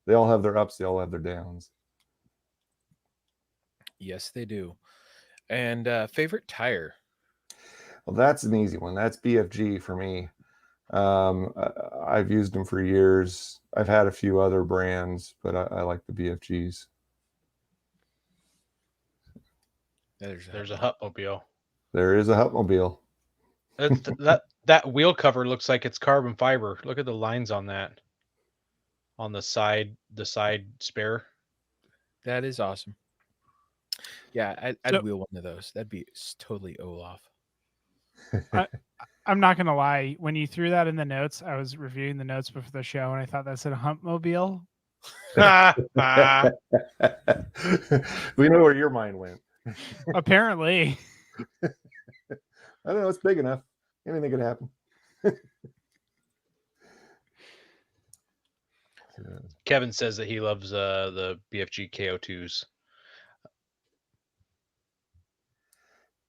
They all have their ups, they all have their downs. Yes, they do. And favorite tire? Well, that's an easy one. That's BFG for me. I've used them for years. I've had a few other brands, but I like the BFGs. there's a Hupmobile. There is a Hupmobile. That wheel cover looks like it's carbon fiber. Look at the lines on that. On the side spare. That is awesome. Yeah, I'd So- wheel one of those. That'd be totally Olaf. I'm not gonna lie. When you threw that in the notes, I was reviewing the notes before the show, and I thought that said Humpmobile. We know where your mind went. Apparently, I don't know. It's big enough. Anything could happen. Kevin says that he loves the BFG KO2s.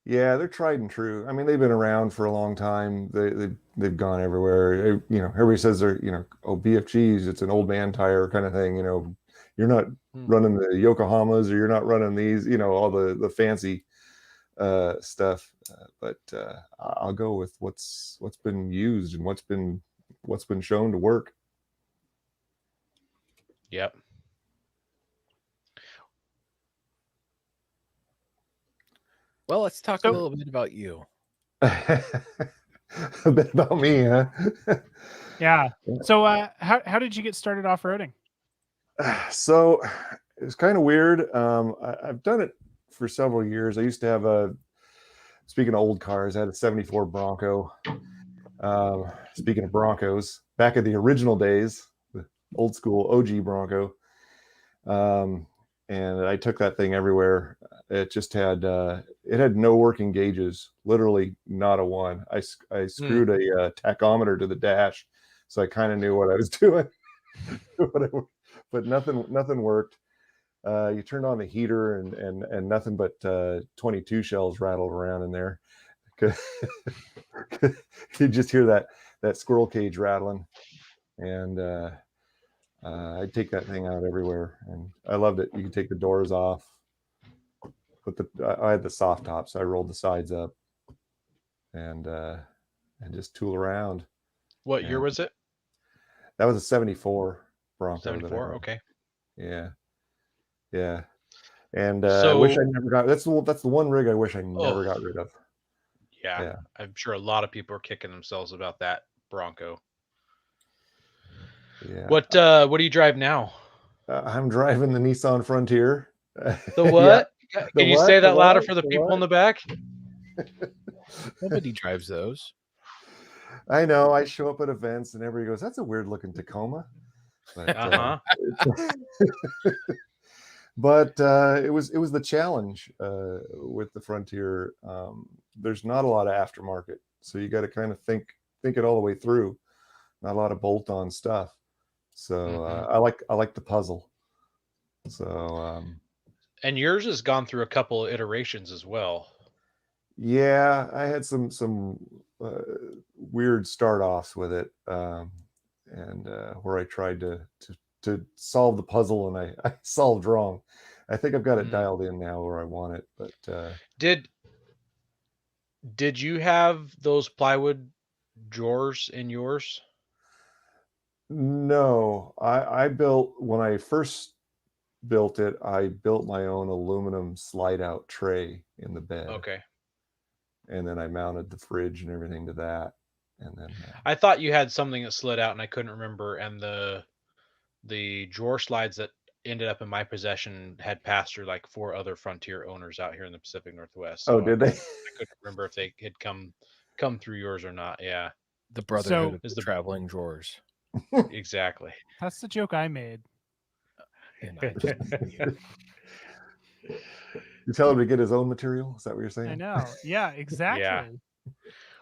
Yeah, they're tried and true. I mean, they've been around for a long time. They've gone everywhere. Everybody says they're BFGs. It's an old man tire kind of thing. You're not running the Yokohamas, or you're not running these. All the fancy stuff. But I'll go with what's been used and what's been shown to work. Yep. Well, let's talk a little bit about you. A bit about me, huh? Yeah. So how did you get started off-roading? So it was kind of weird. I've done it for several years. I used to have speaking of old cars, I had a 74 Bronco. Speaking of Broncos, back in the original days, the old school OG Bronco. And I took that thing everywhere. It just had it had no working gauges, literally not a one. I screwed a tachometer to the dash, so I kind of knew what I was doing. But nothing worked. You turned on the heater and nothing but 22 shells rattled around in there. You just hear that squirrel cage rattling, and I'd take that thing out everywhere, and I loved it. You could take the doors off, I had the soft top, so I rolled the sides up, and just tool around. What year was it? That was a 74 Bronco. 74. Okay. Yeah. And I wish I never got. That's the one rig I wish I never got rid of. Yeah, I'm sure a lot of people are kicking themselves about that Bronco. Yeah. What do you drive now? I'm driving the Nissan Frontier. The what? Yeah. Can you say that louder for the people in the back? Nobody drives those. I know. I show up at events and everybody goes, "That's a weird looking Tacoma." But, but it was the challenge with the Frontier. There's not a lot of aftermarket, so you got to kind of think it all the way through. Not a lot of bolt-on stuff. So I like the puzzle. So and yours has gone through a couple of iterations as well. Yeah, I had some weird start-offs with it, and where I tried to solve the puzzle, and I solved wrong. I think I've got it dialed in now where I want it. But did you have those plywood drawers in yours? No, I built, when I first built it, I built my own aluminum slide-out tray in the bed. Okay. And then I mounted the fridge and everything to that. And then I thought you had something that slid out, and I couldn't remember. And the drawer slides that ended up in my possession had passed through like 4 other Frontier owners out here in the Pacific Northwest. So did they? I couldn't remember if they had come through yours or not. Yeah. The brotherhood of the traveling drawers. Exactly. That's the joke I made. You tell him to get his own material? Is that what you're saying? I know. Yeah, exactly. Yeah.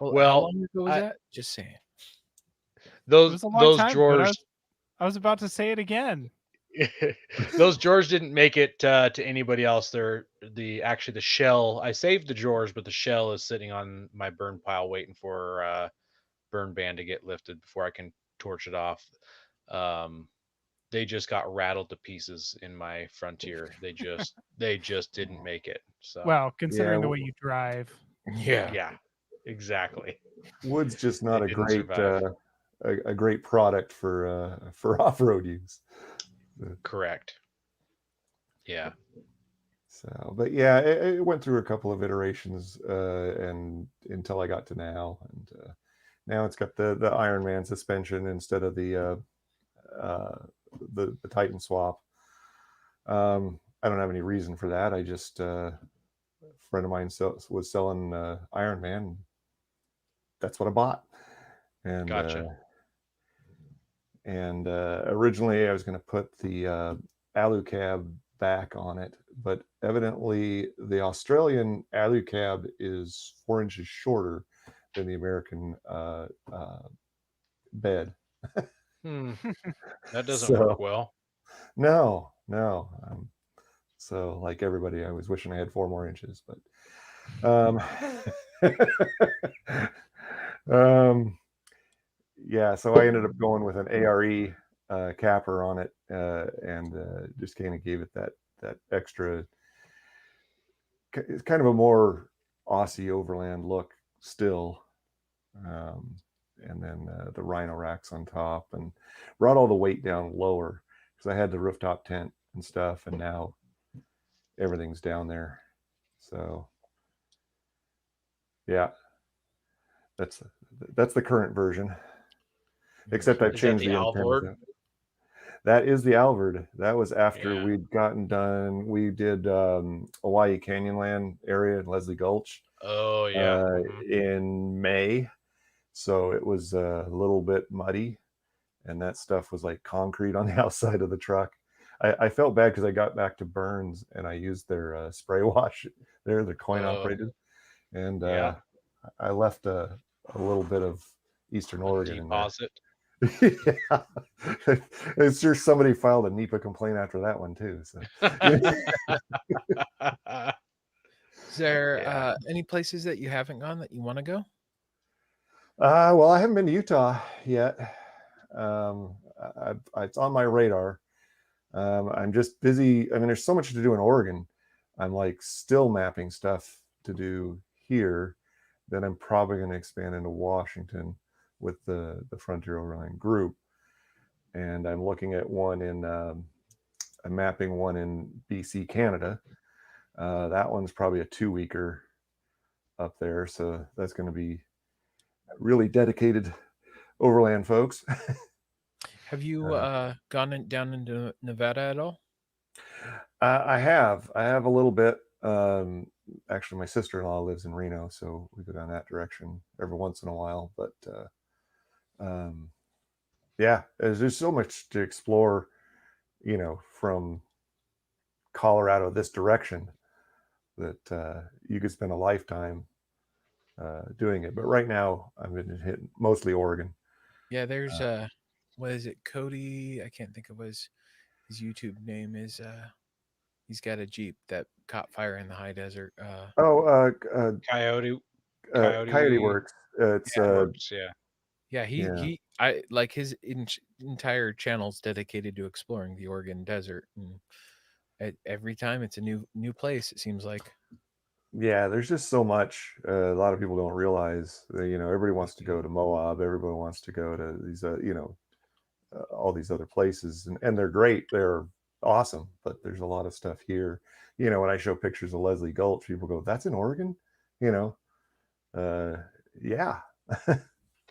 Well, how long ago was that? Just saying. Those drawers. I was about to say it again. Those drawers didn't make it to anybody else. They're the shell. I saved the drawers, but the shell is sitting on my burn pile waiting for burn ban to get lifted before I can torch it off. They just got rattled to pieces in my Frontier. They just didn't make it. So well, considering the way you drive. Yeah, exactly. Wood's just not a great product for off-road use. Correct. Yeah. So, but yeah, it went through a couple of iterations, and until I got to now, and now it's got the Ironman suspension instead of the Titan swap. I don't have any reason for that. I just a friend of mine was selling Ironman. That's what I bought. And gotcha. And originally I was going to put the alu cab back on it, but evidently the Australian alu cab is 4 inches shorter than the American bed. That doesn't work well. No. So like everybody, I was wishing I had 4 more inches, but yeah, so I ended up going with an ARE capper on it, and just kind of gave it that extra. It's kind of a more Aussie Overland look still, and then the Rhino racks on top, and brought all the weight down lower because I had the rooftop tent and stuff, and now everything's down there. So yeah, that's the current version. Except I've Is that changed the the antennas. Alvord? That is the Alvord. That was after Yeah. we'd gotten done. We did Hawaii Canyonland area in Leslie Gulch Oh yeah. Mhm. in May. So it was a little bit muddy, and that stuff was like concrete on the outside of the truck. I felt bad because I got back to Burns and I used their spray wash there, the coin Oh operated, and yeah. I left a little bit of Eastern A Oregon in there. deposit. Yeah. It's sure somebody filed a NEPA complaint after that one too. So Is there Yeah. any places that you haven't gone that you want to go? well, I haven't been to Utah yet. It's on my radar. I'm just busy. I mean, there's so much to do in Oregon. I'm like still mapping stuff to do here. Then I'm probably going to expand into Washington with the Frontier Overland group. And I'm looking at one in, I'm mapping one in BC, Canada. That one's probably a 2-weeker up there. So that's going to be really dedicated overland folks. Have you gone down into Nevada at all? I have a little bit. Actually, my sister-in-law lives in Reno, so we go down that direction every once in a while. But yeah, there's so much to explore, from Colorado this direction that you could spend a lifetime doing it. But right now, I've been hitting mostly Oregon. Yeah, there's what is it? Cody, I can't think of what his YouTube name is. He's got a Jeep that caught fire in the high desert. Coyote Coyote Works. It's works. Yeah. Yeah, yeah. I like his entire channel's dedicated to exploring the Oregon desert, and every time it's a new place. It seems like. Yeah, there's just so much. A lot of people don't realize that, everybody wants to go to Moab. Everybody wants to go to these, all these other places, and they're great. They're awesome, but there's a lot of stuff here. When I show pictures of Leslie Gulch, people go, "That's in Oregon," yeah,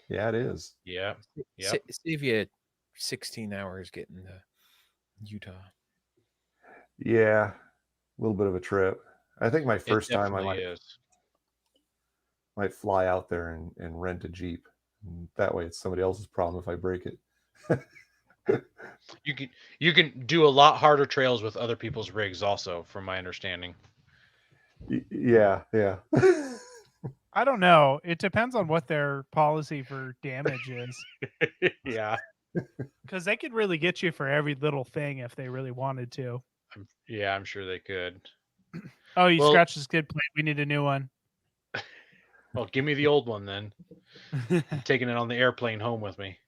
yeah, it is. Yeah. Yeah. Save you 16 hours getting to Utah. Yeah, a little bit of a trip. I think my It first time I definitely is. might fly out there and rent a Jeep. And that way, it's somebody else's problem if I break it. You can do a lot harder trails with other people's rigs, also, from my understanding. Yeah. I don't know. It depends on what their policy for damage is. Yeah. Because they could really get you for every little thing if they really wanted to. I'm sure they could. Oh, you Well- scratched the skid plate. We need a new one. Well, give me the old one then. I'm taking it on the airplane home with me.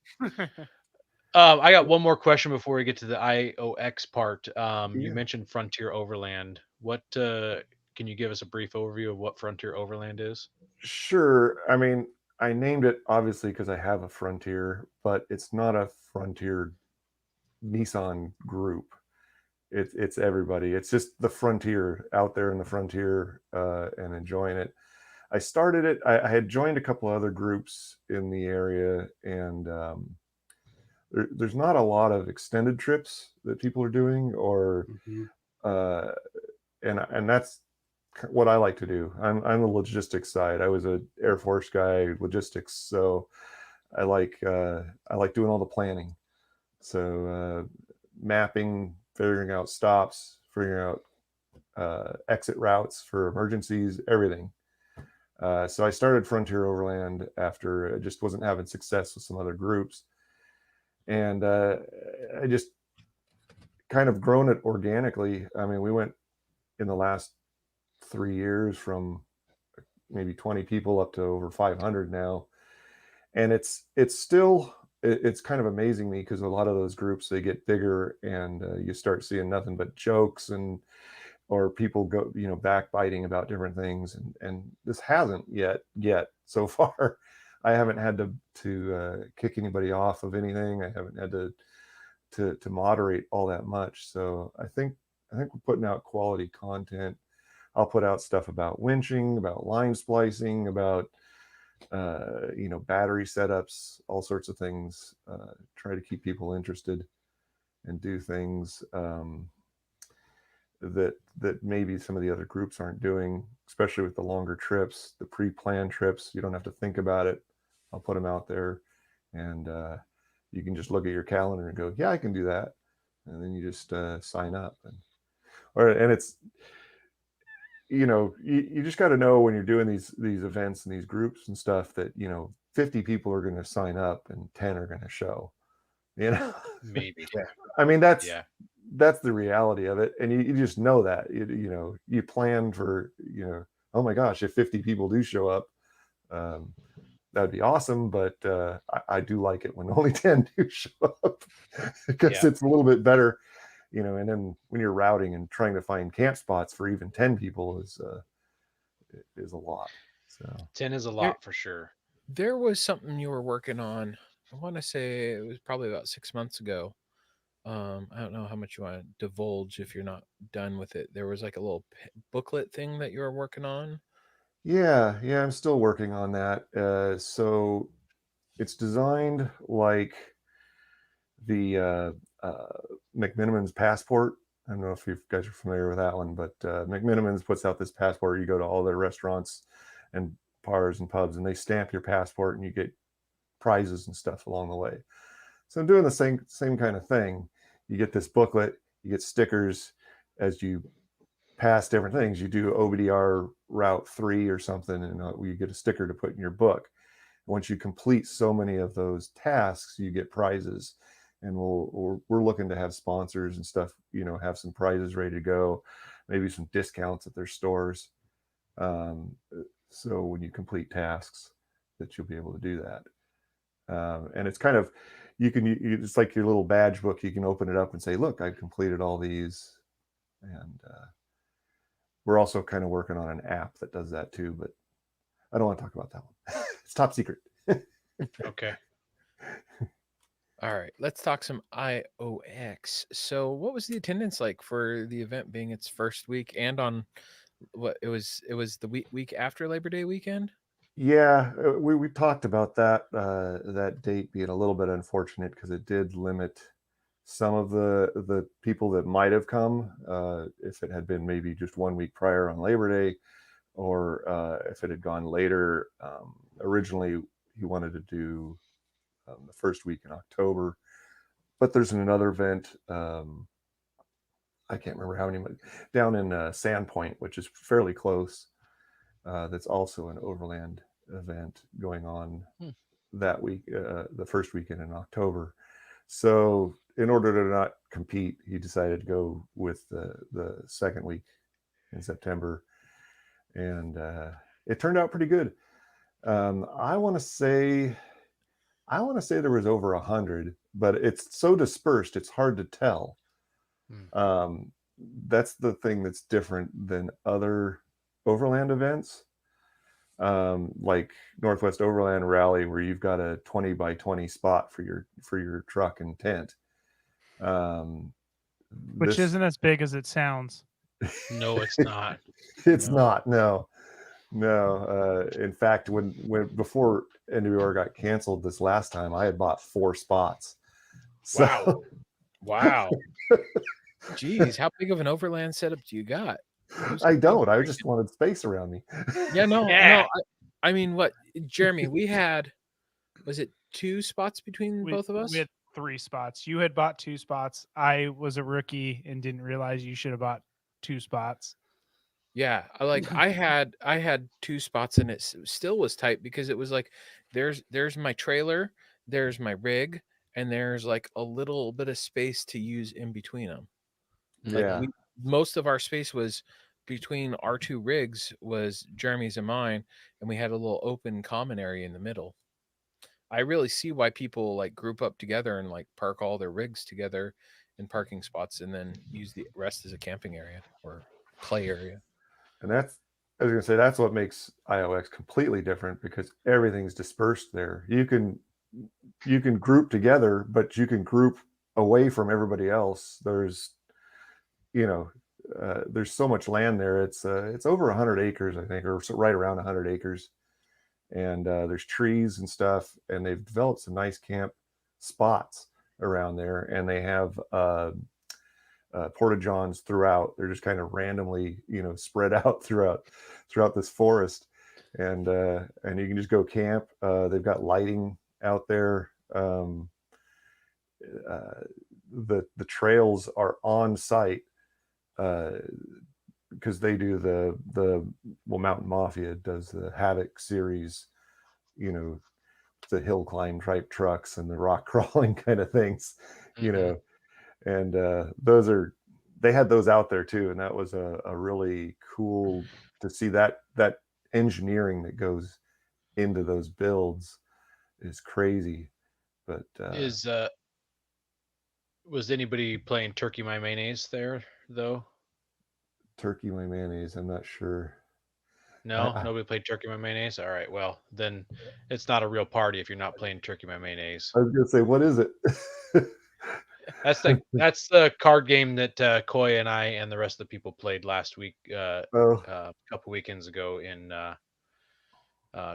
I got one more question before we get to the IOX part. You Yeah. mentioned Frontier Overland. What can you give us a brief overview of what Frontier Overland is? Sure. I mean, I named it obviously because I have a Frontier, but it's not a Frontier Nissan group. It's everybody. It's just the Frontier out there in the Frontier and enjoying it. I started it. I had joined a couple other groups in the area, and there's not a lot of extended trips that people are doing, or and that's what I like to do. I'm the logistics side. I was a Air Force guy, logistics, so I like doing all the planning. So mapping, figuring out stops, figuring out exit routes for emergencies, everything. So I started Frontier Overland after I just wasn't having success with some other groups, and I just kind of grown it organically. I mean, we went in the last 3 years from maybe 20 people up to over 500 now, and it's still it's kind of amazing me because a lot of those groups, they get bigger, and you start seeing nothing but jokes or people go backbiting about different things, and this hasn't yet so far. I haven't had to kick anybody off of anything. I haven't had to moderate all that much. So I think we're putting out quality content. I'll put out stuff about winching, about line splicing, about battery setups, all sorts of things. Try to keep people interested and do things that maybe some of the other groups aren't doing, especially with the longer trips, the pre-planned trips. You don't have to think about it. I'll put them out there, and you can just look at your calendar and go, yeah, I can do that, and then you just sign up. And it's, you just got to know when you're doing these events and these groups and stuff that 50 people are going to sign up and 10 are going to show. Maybe. I mean, that's Yeah. that's the reality of it, and you just know that. You plan for, oh my gosh, if 50 people do show up, that'd be awesome, but I do like it when only 10 do show up, because it's a little bit better, and then when you're routing and trying to find camp spots for even 10 people is a lot. So 10 is a lot for sure. There was something you were working on. I want to say it was probably about 6 months ago. I don't know how much you want to divulge if you're not done with it. There was like a little booklet thing that you were working on. yeah, I'm still working on that. So it's designed like the McMiniman's passport. I don't know if you guys are familiar with that one, but McMiniman's puts out this passport. You go to all their restaurants and bars and pubs, and they stamp your passport, and you get prizes and stuff along the way. So I'm doing the same kind of thing. You get this booklet, you get stickers as you pass different things. You do OBDR Route 3 or something, and you get a sticker to put in your book. Once you complete so many of those tasks, you get prizes. And we're looking to have sponsors and stuff, have some prizes ready to go, maybe some discounts at their stores. So when you complete tasks, that you'll be able to do that. And it's kind of, it's like your little badge book. You can open it up and say, look, I've completed all these. And we're also kind of working on an app that does that too, but I don't want to talk about that one. It's top secret. Okay. All right, let's talk some IOX. So, what was the attendance like for the event being its first week, and on what it was the week after Labor Day weekend? Yeah, we talked about that date being a little bit unfortunate because it did limit some of the people that might have come if it had been maybe just 1 week prior on Labor Day, or if it had gone later. Originally, he wanted to do the first week in October, but there's another event. I can't remember how many, down in Sandpoint, which is fairly close. That's also an Overland event going on that week, the first weekend in October. So in order to not compete, he decided to go with the second week in September, and it turned out pretty good. I want to say there was over 100, but it's so dispersed, it's hard to tell. That's the thing that's different than other Overland events, like Northwest Overland Rally, where you've got a 20 by 20 spot for your truck and tent. Which isn't as big as it sounds. No, it's not. It's not. No. In fact, when before NWR got canceled this last time, I had bought 4 spots. So, Wow. Geez, how big of an Overland setup do you got? I don't. I just wanted space around me. Yeah, no. I mean, what, Jeremy? We had, was it 2 spots between both of us? We had 3 spots. You had bought 2 spots. I was a rookie and didn't realize you should have bought 2 spots. Yeah, I had 2 spots, and it still was tight because it was like there's my trailer, there's my rig, and there's like a little bit of space to use in between them. Yeah. Like most of our space was between our 2 rigs, was Jeremy's and mine, and we had a little open common area in the middle. I really see why people like group up together and like park all their rigs together in parking spots and then use the rest as a camping area or play area. And I was going to say, that's what makes IOX completely different, because everything's dispersed there. You can group together, but you can group away from everybody else. There's so much land there. It's over 100 acres, I think, or right around 100 acres. and there's trees and stuff, and they've developed some nice camp spots around there, and they have porta johns throughout. They're just kind of randomly, spread out throughout this forest, and you can just go camp. They've got lighting out there. The trails are on site because they do the Mountain Mafia does the Havoc series, the hill climb type trucks and the rock crawling kind of things, and they had those out there too, and that was a really cool to see that engineering that goes into those builds is crazy. But was anybody playing Turkey My Mayonnaise there though? Turkey My Mayonnaise, I'm not sure. No, nobody played Turkey My Mayonnaise. All right, well then it's not a real party if you're not playing Turkey My Mayonnaise. I was gonna say, what is it? That's the card game that Koya and I and the rest of the people played last week, a couple weekends ago in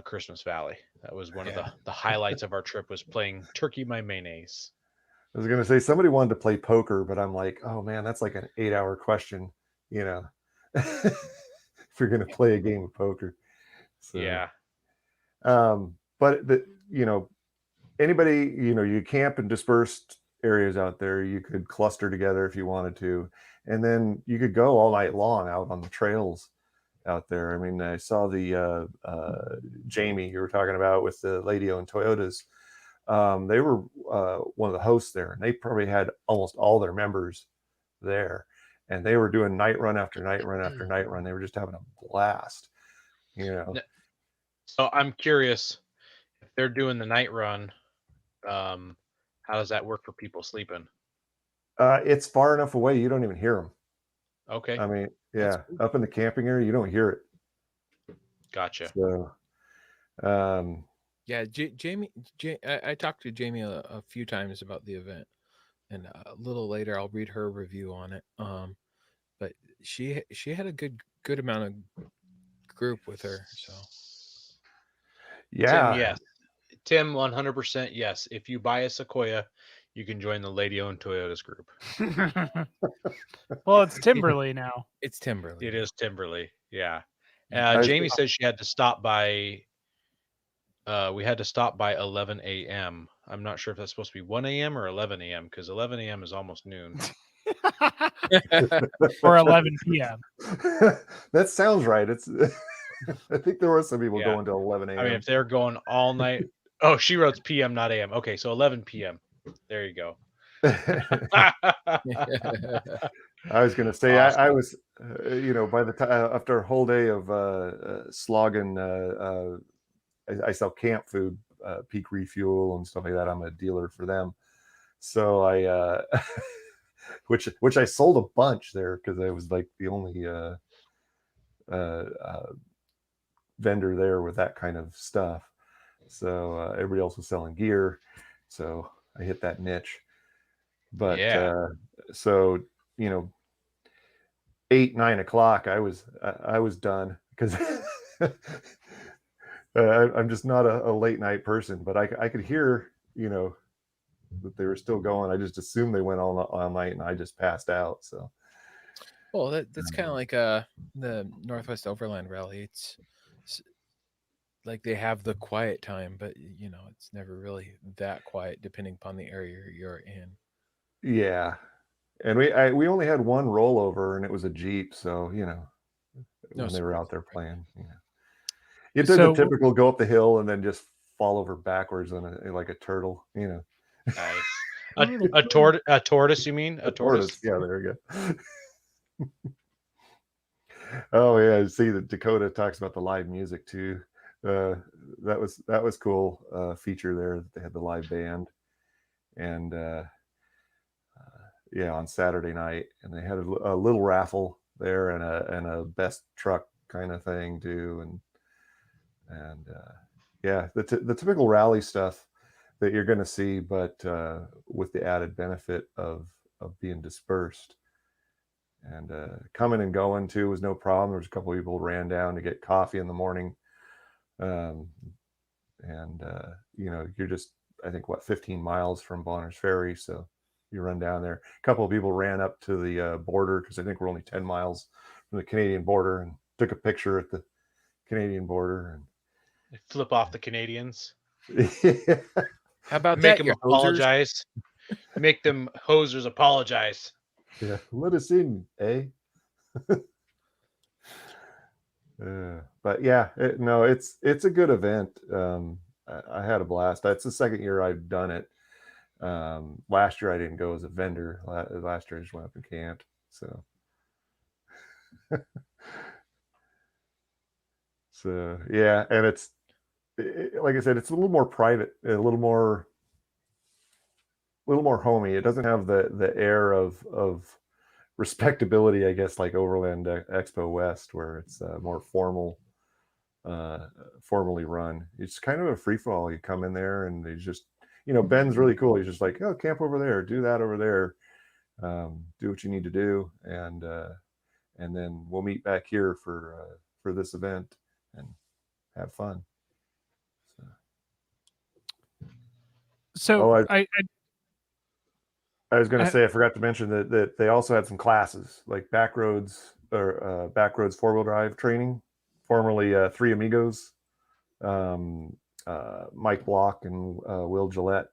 Christmas Valley. That was one of the highlights of our trip, was playing Turkey My Mayonnaise. I was gonna say somebody wanted to play poker, but I'm like, oh man, that's like an 8-hour question, if you're gonna play a game of poker. So, yeah. But anybody, you camp in dispersed areas out there, you could cluster together if you wanted to, and then you could go all night long out on the trails out there. I mean, I saw the Jamie you were talking about with the Lady-owned Toyotas. They were one of the hosts there, and they probably had almost all their members there, and they were doing night run after night run after night run. They were just having a blast, So I'm curious, if they're doing the night run, how does that work for people sleeping? It's far enough away you don't even hear them. Okay. I mean, yeah, up in the camping area you don't hear it. Gotcha. So, yeah, Jamie, I talked to Jamie a few times about the event, and a little later I'll read her review on it. But she had a good amount of group with her. So yeah, Tim, yes. Tim, 100% yes. If you buy a Sequoia, you can join the Lady-owned Toyotas group. Well, it's Timberly now. It's Timberly. It is Timberly. Yeah. Jamie says she had to stop by. We had to stop by 11 a.m. I'm not sure if that's supposed to be 1 a.m. or 11 a.m. because 11 a.m. is almost noon. Or 11 p.m. That sounds right. It's. I think there were some people going to 11 a.m. I mean, if they're going all night. Oh, she wrote PM, not AM. Okay, so 11 p.m. There you go. I was going to say, awesome. I was, by the time after a whole day of slogging, I sell camp food, Peak Refuel and stuff like that. I'm a dealer for them. So I, which I sold a bunch there because I was like the only vendor there with that kind of stuff. So everybody else was selling gear. So I hit that niche. But so 8-9 o'clock, I was done because I'm just not a late night person. But I could hear that they were still going. I just assumed they went all night, and I just passed out. So, well, that's kind of like the Northwest Overland Rally. It's like they have the quiet time, but it's never really that quiet depending upon the area you're in. Yeah, and we only had one rollover, and it was a Jeep. So when they were out there playing, you did the typical go up the hill and then just fall over backwards on like a turtle. Nice. A tortoise, you mean? A tortoise? Yeah, there we go. Oh yeah, see that Dakota talks about the live music too. That was cool feature there that they had the live band, and on Saturday night, and they had a little raffle there and a best truck kind of thing too, and the typical rally stuff that you're going to see, but with the added benefit of being dispersed. And coming and going too was no problem. There was a couple of people who ran down to get coffee in the morning. and you're just, I think, 15 miles from Bonner's Ferry, so you run down there. A couple of people ran up to the border, because I think we're only 10 miles from the Canadian border, and took a picture at the Canadian border. They flip off the Canadians. And How about Make that, them you hosers? apologize. Make them hosers apologize. yeah, let us in, eh? But yeah, it's a good event. I had a blast. That's the second year I've done it. Last year I didn't go as a vendor. Last year I just went up and camped. So, so yeah, and it's like I said, it's a little more private, a little more homey. It doesn't have the air of respectability, I guess, like Overland Expo West, where it's more formally run. It's kind of a free for all. You come in there and they just, Ben's really cool. He's just like, oh, camp over there, do that over there, do what you need to do, and then we'll meet back here for this event and have fun. So I was going to say, I forgot to mention that they also had some classes like backroads four-wheel drive training, formerly Three Amigos, Mike Block and Will Gillette.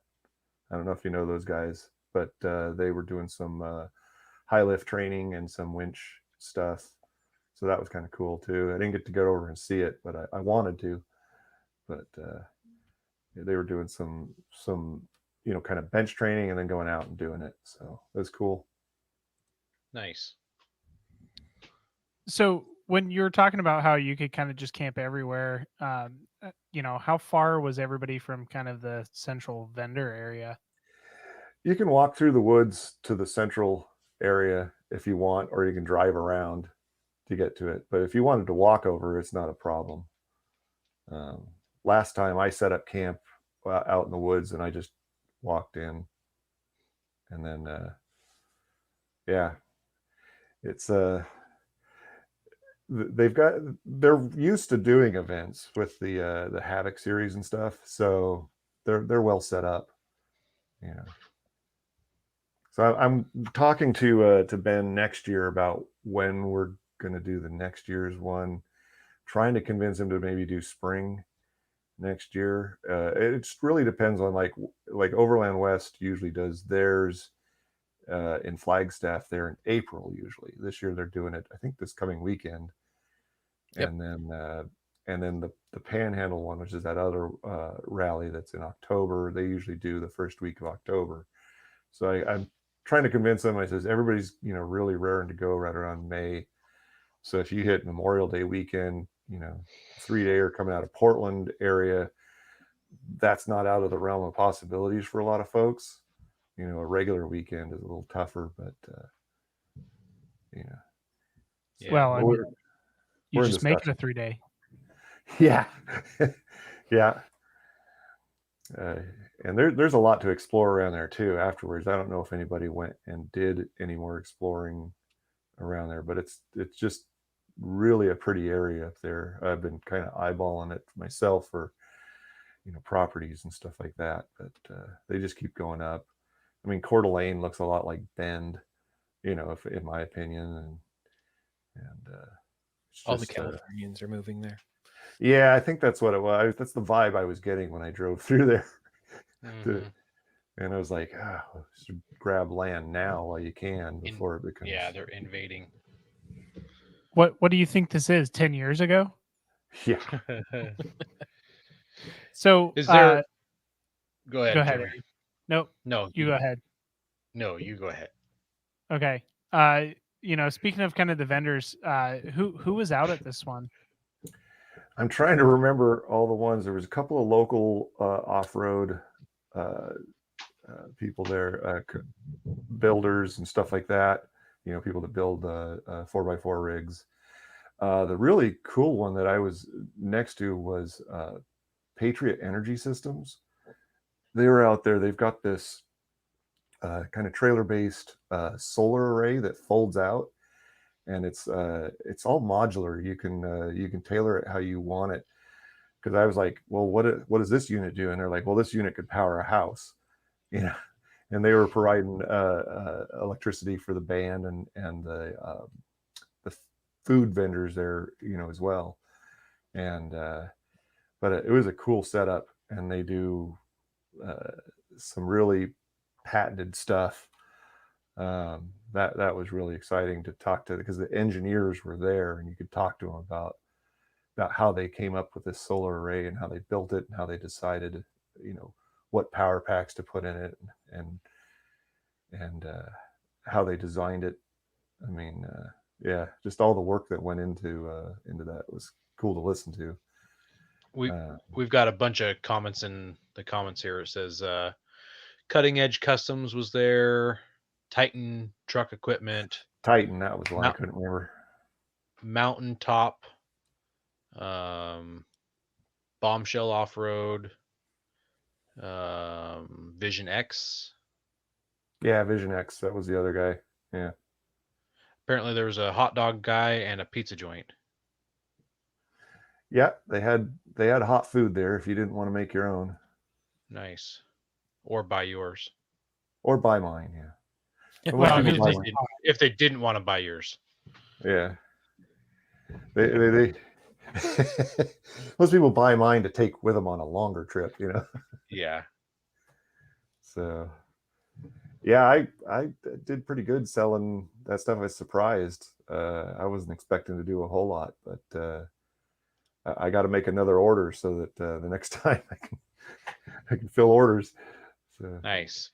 I don't know if you know those guys, but they were doing some high lift training and some winch stuff. So that was kind of cool too. I didn't get to go over and see it, but I wanted to. But they were doing some kind of bench training and then going out and doing it. So it was cool. Nice. So when you were talking about how you could kind of just camp everywhere, how far was everybody from kind of the central vendor area? You can walk through the woods to the central area if you want, or you can drive around to get to it. But if you wanted to walk over, it's not a problem. Last time I set up camp out in the woods and I just walked in, and then it's they're used to doing events with the Havoc series and stuff, so they're well set up, So I'm talking to Ben next year about when we're going to do the next year's one, trying to convince him to maybe do spring next year. It really depends on like Overland West usually does theirs in Flagstaff there in April usually. This year they're doing it, I think, this coming weekend. Yep. And then the Panhandle one, which is that other rally that's in October, they usually do the first week of October. So I'm trying to convince them. I says everybody's really raring to go right around May. So if you hit Memorial Day weekend, 3-dayer coming out of Portland area, that's not out of the realm of possibilities for a lot of folks. A regular weekend is a little tougher, but Yeah. Well, I mean, you just make it a 3-day. Yeah. Yeah. And there's a lot to explore around there too afterwards. I don't know if anybody went and did any more exploring around there, but it's just really a pretty area up there. I've been kind of eyeballing it myself for properties and stuff like that, but they just keep going up. I mean, Coeur d'Alene looks a lot like Bend, if in my opinion, and all the Californians are moving there. Yeah, I think that's what it was. That's the vibe I was getting when I drove through there. Mm-hmm. And I was like, should grab land now while you can before it becomes. Yeah, they're invading. What do you think this is? 10 years ago? Yeah. So is there? Go ahead. Go ahead. Nope. No, you go ahead. No, you go ahead. Okay. Speaking of kind of the vendors, who was out at this one? I'm trying to remember all the ones. There was a couple of local off-road people there, builders and stuff like that. People that build 4x4 rigs. The really cool one that I was next to was Patriot Energy Systems. They were out there. They've got this kind of trailer-based solar array that folds out, and it's all modular. You can tailor it how you want it. because I was like, well, what does this unit do? And they're like, well, this unit could power a house, you know. And they were providing electricity for the band and the food vendors there, you know, as well. And but it was a cool setup, and they do some really patented stuff. That was really exciting to talk to, because the engineers were there, and you could talk to them about how they came up with this solar array and how they built it and how they decided, you know, what power packs to put in it, and how they designed it. I mean, yeah, just all the work that went into that was cool to listen to. We've got a bunch of comments in the comments here. It says Cutting Edge Customs was there, Titan Truck Equipment, Titan, that was the one I couldn't remember. Mountaintop, Bombshell Off-Road, Vision X. Yeah, Vision X, that was the other guy. Yeah. Apparently there was a hot dog guy and a pizza joint. Yeah, they had hot food there if you didn't want to make your own. Nice. Or buy yours. Or buy mine, yeah. Well, I mean, if they didn't want to buy yours. Yeah. They most people buy mine to take with them on a longer trip, you know. Yeah. So yeah, I did pretty good selling that stuff. I was surprised. I wasn't expecting to do a whole lot, but I got to make another order so that the next time I can fill orders. So. Nice.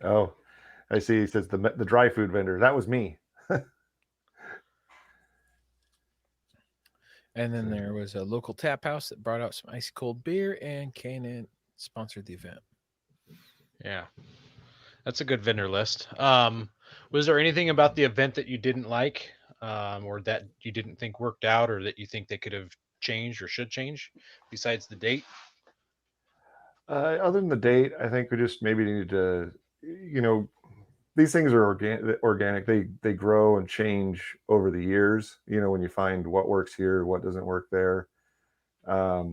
Oh, I see. He says the dry food vendor. That was me. And then there was a local tap house that brought out some ice cold beer, and K&N sponsored the event. Yeah, that's a good vendor list. Was there anything about the event that you didn't like, or that you didn't think worked out, or that you think they could have changed or should change, besides the date? Other than the date, I think we just maybe need to, you know, these things are organic. They grow and change over the years. You know, when you find what works here, what doesn't work there. I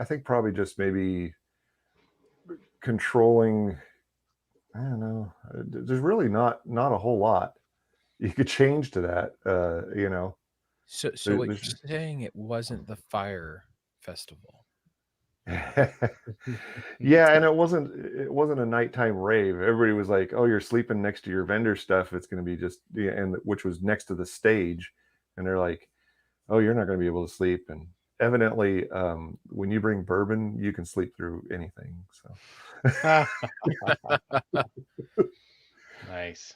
think probably just maybe controlling. I don't know. There's really not a whole lot you could change to that. You know. So what you're saying, it wasn't the fire festival. Yeah, and it wasn't a nighttime rave. Everybody was like, "Oh, you're sleeping next to your vendor stuff. It's going to be just," and which was next to the stage, and they're like, "Oh, you're not going to be able to sleep." And evidently, when you bring bourbon, you can sleep through anything. So Nice.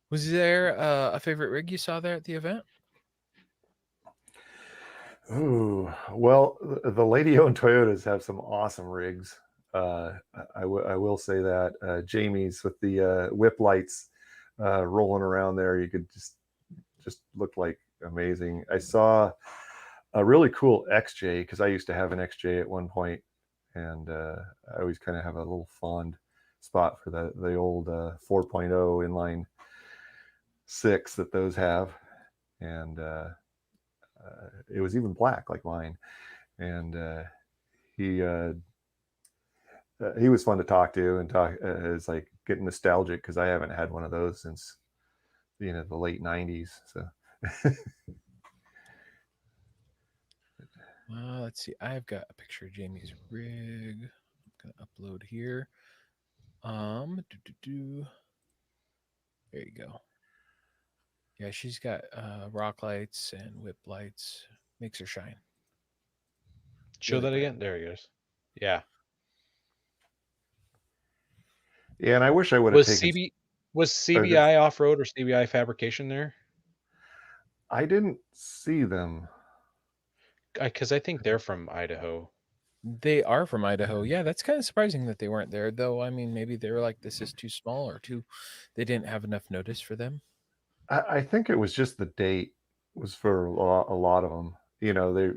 Was there a favorite rig you saw there at the event? Ooh, well, the lady-owned Toyotas have some awesome rigs. I will say that Jamie's with the whip lights rolling around there, you could just look like amazing. I saw a really cool XJ, because I used to have an XJ at one point, and I always kind of have a little fond spot for the old 4.0 inline 6 that those have, and it was even black like mine, and he was fun to talk to, and it's like getting nostalgic, because I haven't had one of those since the late 90s. So let's see. I've got a picture of Jamie's rig. I'm gonna upload here. There you go. Yeah, she's got rock lights and whip lights. Makes her shine. Show Really that bright. again. There he goes. Yeah. yeah, and I wish I would have taken. Was CBI Off-Road or CBI Fabrication there? I didn't see them. Because I think they're from Idaho. They are from Idaho. Yeah, that's kind of surprising that they weren't there, though. I mean, maybe they were like, this is too small, or they didn't have enough notice for them. I think it was just the date was for a lot of them. You know,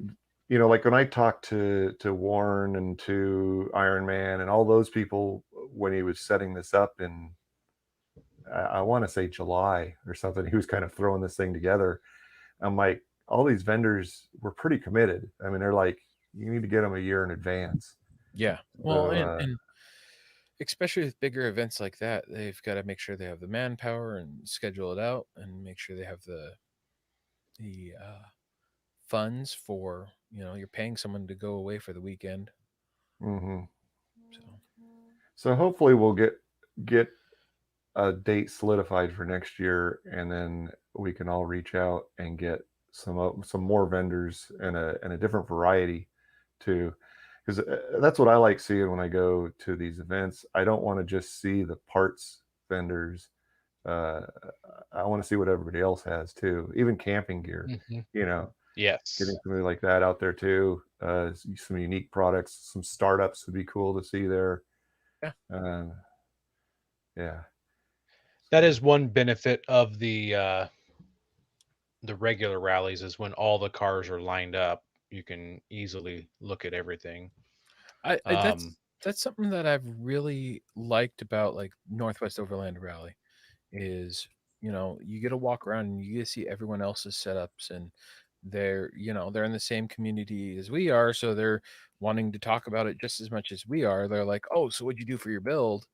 like when I talked to Warren and to Iron Man and all those people when he was setting this up in I want to say July or something. He was kind of throwing this thing together. I'm like, all these vendors were pretty committed. I mean, they're like, you need to get them a year in advance. Yeah. Well, So, and especially with bigger events like that, they've got to make sure they have the manpower and schedule it out, and make sure they have the funds for, you're paying someone to go away for the weekend. mhm. So So hopefully we'll get a date solidified for next year, and then we can all reach out and get some more vendors and a different variety too, because that's what I like seeing when I go to these events. I don't want to just see the parts vendors. Uh, I want to see what everybody else has too, even camping gear. Hmm. You know, getting Yes. something like that out there too. Some unique products, some startups would be cool to see there. yeah. Uh, yeah. That So. is one benefit of the regular rallies is when all the cars are lined up, you can easily look at everything. I Um, that's something that I've really liked about like Northwest Overland Rally is, you get to walk around and you get to see everyone else's setups, and they're in the same community as we are, so they're wanting to talk about it just as much as we are. They're like, "Oh, so what'd you do for your build?"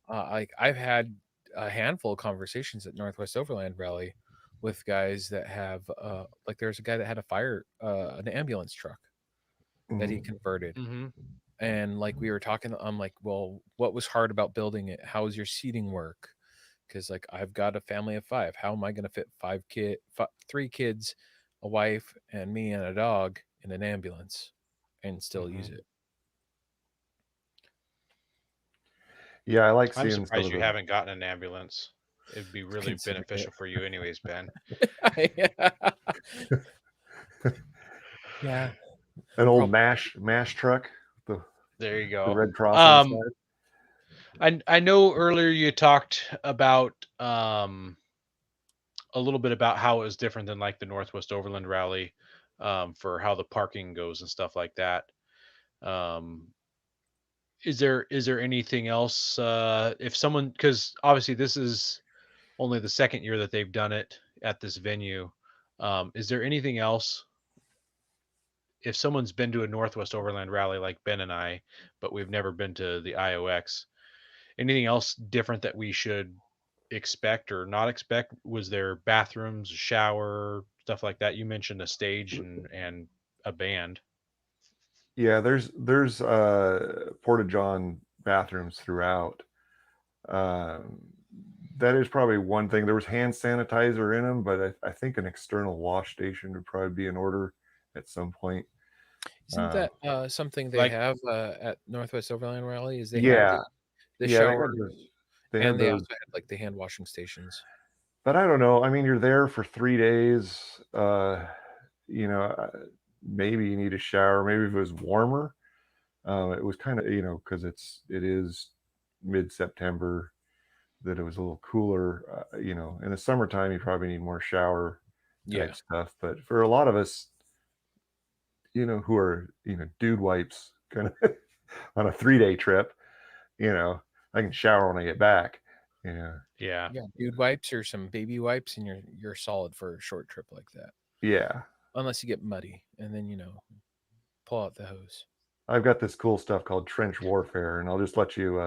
Like I've had a handful of conversations at Northwest Overland Rally with guys that have like there's a guy that had an ambulance truck that he Mhm. converted. mhm. And like we were talking, I'm like, well, what was hard about building it? How does your seating work? Because like I've got a family of 5. How am I going to fit 3 kids, a wife, and me and a dog in an ambulance and still use Mhm. it? Yeah, I like I'm seeing some surprised of you the. haven't gotten an ambulance. It'd be really Considering it. beneficial for you, anyways, Ben. Yeah. Yeah. An old Prob- mash truck, the There you the go. red cross on the Um, side. I know earlier you talked about a little bit about how it was different than like the Northwest Overland Rally, for how the parking goes and stuff like that. Um, is there anything else, if someone, because obviously this is only the second year that they've done it at this venue, is there anything else if someone's been to a Northwest Overland Rally like Ben and I, but we've never been to the IOX, anything else different that we should expect or not expect? Was there bathrooms, a shower, stuff like that? You mentioned a stage and a band. Yeah, there's porta john bathrooms throughout. Um, that is probably one thing. There was hand sanitizer in them, but I think an external wash station would probably be in order at some point. Isn't Uh, that something they Like, have at Northwest Overland Rally? Is they have yeah, the yeah, shower, they had and they those, also had like the hand washing stations. but I don't know. I mean, you're there for 3 days. You know, maybe you need a shower. Maybe if it was warmer. It was kind of, because it is mid-September, that it was a little cooler. In the summertime, you probably need more shower Yeah. type stuff. But for a lot of us, who are, dude wipes kind of on a 3-day trip, I can shower when I get back. Yeah. yeah. Yeah, dude wipes or some baby wipes, and you're solid for a short trip like that. Yeah. Unless you get muddy, and then pull out the hose. I've got this cool stuff called trench warfare, and I'll just let you,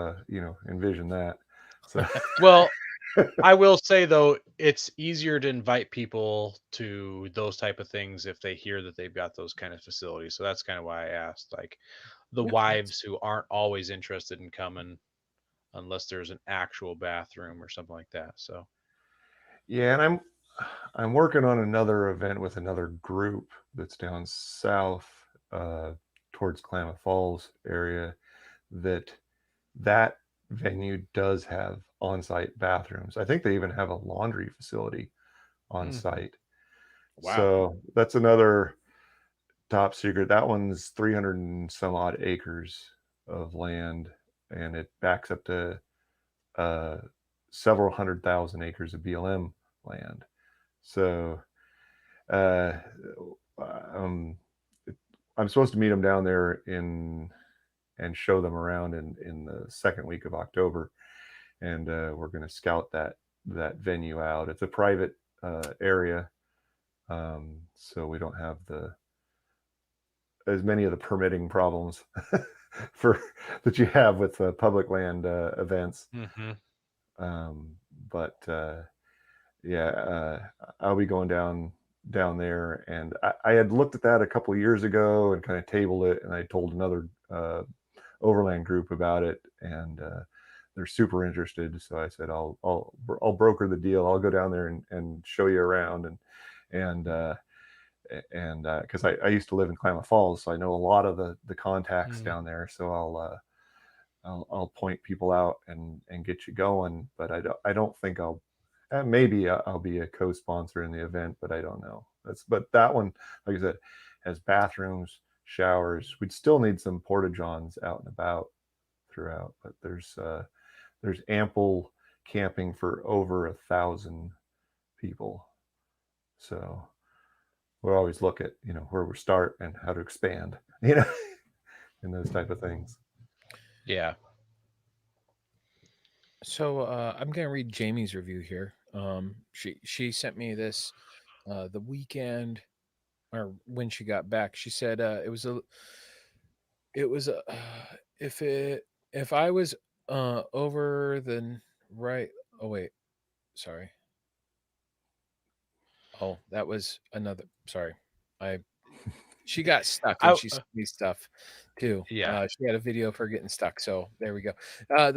envision that. So, Well, I will say though, it's easier to invite people to those type of things if they hear that they've got those kind of facilities. So that's kind of why I asked, like the Yeah, wives who aren't always interested in coming unless there's an actual bathroom or something like that. So, yeah, and I'm working on another event with another group that's down south, uh, towards Klamath Falls area. That venue does have on-site bathrooms. I think they even have a laundry facility on hmm, site. wow. So that's another top secret. That one's 300 and some odd acres of land, and it backs up to uh, several 100,000 acres of BLM land. So uh, um, I'm supposed to meet them down there and show them around in the second week of October, and we're going to scout that venue out. It's a private area, so we don't have as many of the permitting problems that you have with public land events. But I'll be going down there, and I had looked at that a couple of years ago and kind of tabled it, and I told another Overland group about it, and they're super interested. So I said, I'll broker the deal. I'll go down there and show you around, and because I used to live in Klamath Falls, so I know a lot of the contacts down there. So I'll point people out and get you going. But I don't think maybe I'll be a co-sponsor in the event, but I don't know. But that one, like I said, has bathrooms, showers. We'd still need some porta-johns out and about throughout, but there's ample camping for over 1,000 people. So we'll always look at, where we start and how to expand, and those type of things. Yeah. So I'm gonna read Jamie's review here. She sent me this the weekend, or when she got back. She said if I was over the right. Oh wait, sorry. Oh, that was another. Sorry, she got stuck and she sent me stuff too. Yeah. She had a video of her getting stuck. So there we go. That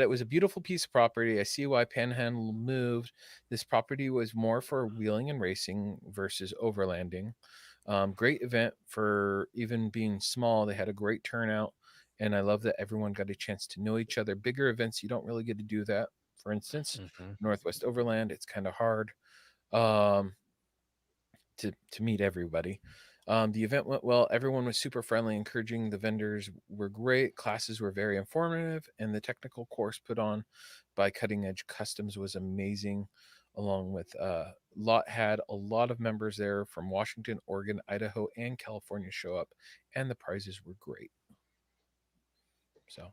it was a beautiful piece of property. I see why Panhandle moved. This property was more for wheeling and racing versus overlanding. Great event for even being small. They had a great turnout, and I love that everyone got a chance to know each other. Bigger events, you don't really get to do that. For instance, Northwest Overland, it's kind of hard to meet everybody. The event went well. Everyone was super friendly, encouraging. The vendors were great. Classes were very informative, and the technical course put on by Cutting Edge Customs was amazing. Along with had a lot of members there from Washington, Oregon, Idaho, and California show up, and the prizes were great. So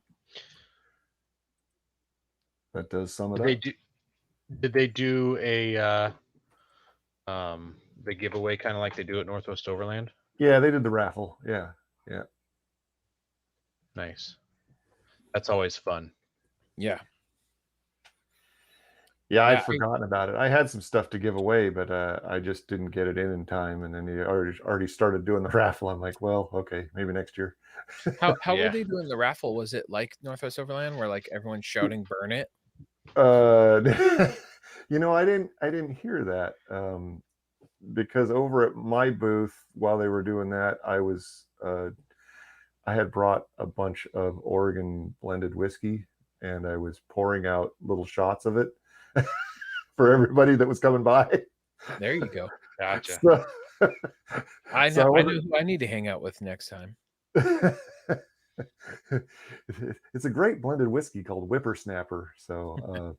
that does sum it up. Did they do a the giveaway kind of like they do at Northwest Overland? Yeah, they did the raffle. Yeah. Nice. That's always fun. Yeah. Yeah, I'd forgotten about it. I had some stuff to give away, but I just didn't get it in time. And then you already started doing the raffle. I'm like, well, okay, maybe next year. How were they doing the raffle? Was it like Northwest Overland, where like everyone's shouting "burn it"? I didn't hear that because over at my booth while they were doing that, I had brought a bunch of Oregon blended whiskey, and I was pouring out little shots of it for everybody that was coming by. There you go. Gotcha. I know who I need to hang out with next time. It's a great blended whiskey called Whippersnapper. So,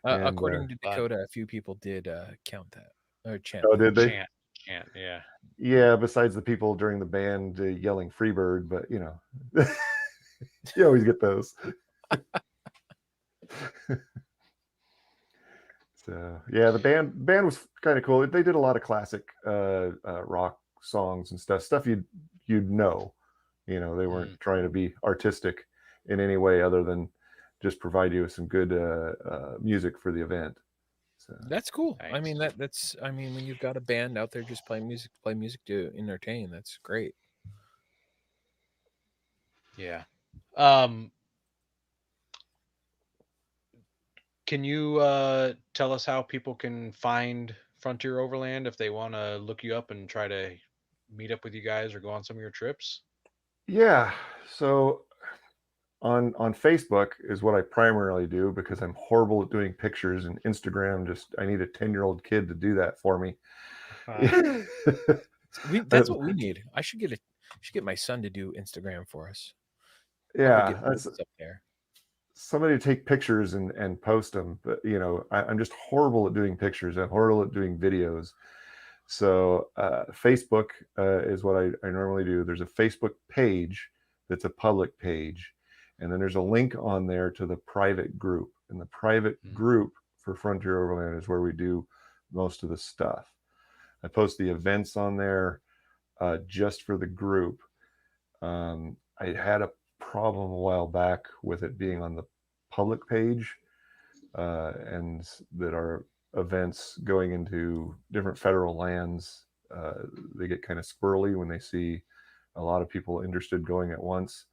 according to Dakota, a few people did count that or chant. Oh, did they? Chant, yeah. Yeah, besides the people during the band yelling "Freebird," but you always get those. So yeah, the band was kind of cool. They did a lot of classic rock songs and stuff you'd know. They weren't trying to be artistic in any way other than just provide you with some good music for the event. So that's cool. Nice. I mean that's when you've got a band out there just play music to entertain, that's great. Yeah. Can you tell us how people can find Frontier Overland if they want to look you up and try to meet up with you guys or go on some of your trips? Yeah. So on Facebook is what I primarily do because I'm horrible at doing pictures, and Instagram I need a 10-year-old kid to do that for me. That's what we need. I should get my son to do Instagram for us. Yeah, that's up there. Somebody to take pictures and post them, but I'm just horrible at doing pictures. I'm horrible at doing videos. So Facebook is what I normally do. There's a Facebook page that's a public page, And then there's a link on there to the private group. And the private group for Frontier Overland is where we do most of the stuff. I post the events on there just for the group. I had a problem a while back with it being on the public page, and that our events going into different federal lands, they get kind of squirrely when they see a lot of people interested going at once.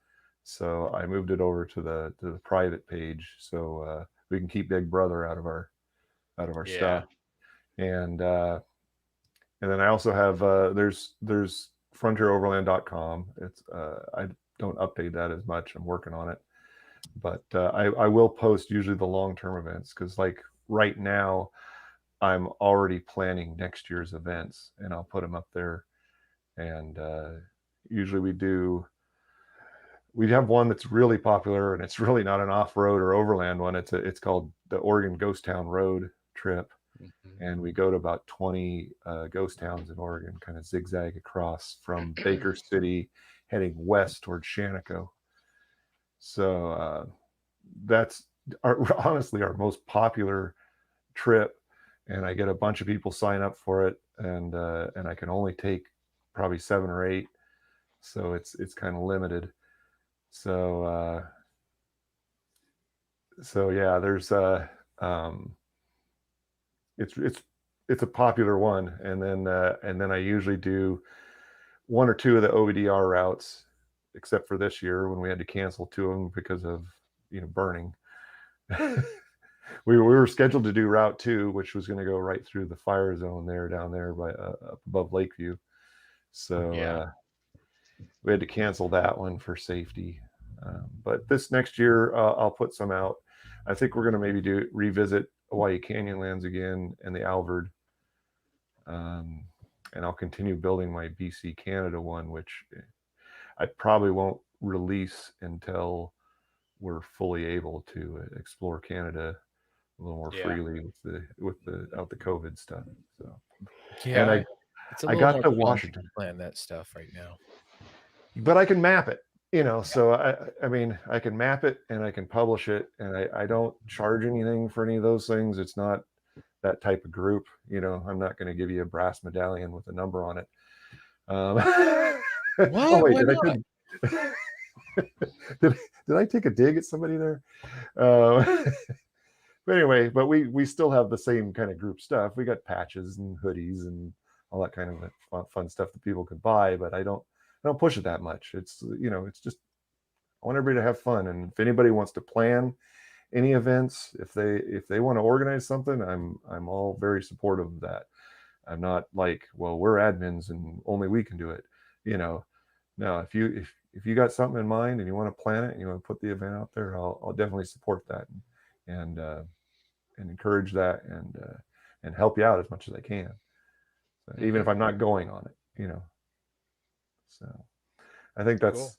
So I moved it over to the private page, so we can keep Big Brother out of our stuff. And then I also have there's frontieroverland.com. It's I don't update that as much. I'm working on it, but I will post usually the long-term events, because like right now I'm already planning next year's events, and I'll put them up there. And usually we have one that's really popular, and it's really not an off-road or overland one. It's called the Oregon Ghost Town Road Trip. And we go to about 20 ghost towns in Oregon, kind of zigzag across from Baker City, heading west towards Shaniko. So that's honestly our most popular trip, and I get a bunch of people sign up for it, and I can only take probably 7 or 8, so it's kind of limited. So yeah, there's it's a popular one. And then I usually do 1 or 2 of the OVDR routes, except for this year when we had to cancel 2 of them because of burning. we were scheduled to do Route 2, which was going to go right through the fire zone down there by up above Lakeview. So we had to cancel that one for safety. But this next year I'll put some out. I think we're going to maybe revisit Hawaii Canyonlands again and the Alvord. And I'll continue building my BC Canada one, which I probably won't release until we're fully able to explore Canada a little more freely without the COVID stuff. So yeah, and it's a I little got more to fun Washington, to plan that stuff right now. but I can map it. So I mean, I can map it and I can publish it, and I don't charge anything for any of those things. It's not that type of group. I'm not going to give you a brass medallion with a number on it. What? Oh wait, Why did I take a dig at somebody there? But anyway, but we still have the same kind of group stuff. We got patches and hoodies and all that kind of fun stuff that people can buy, but I don't push it that much. It's it's just, I want everybody to have fun. And if anybody wants to plan any events, if they want to organize something, I'm all very supportive of that. I'm not like, well, we're admins and only we can do it. No, if you got something in mind and you want to plan it and you want to put the event out there, I'll definitely support that and encourage that and help you out as much as I can. So even if I'm not going on it, So I think that's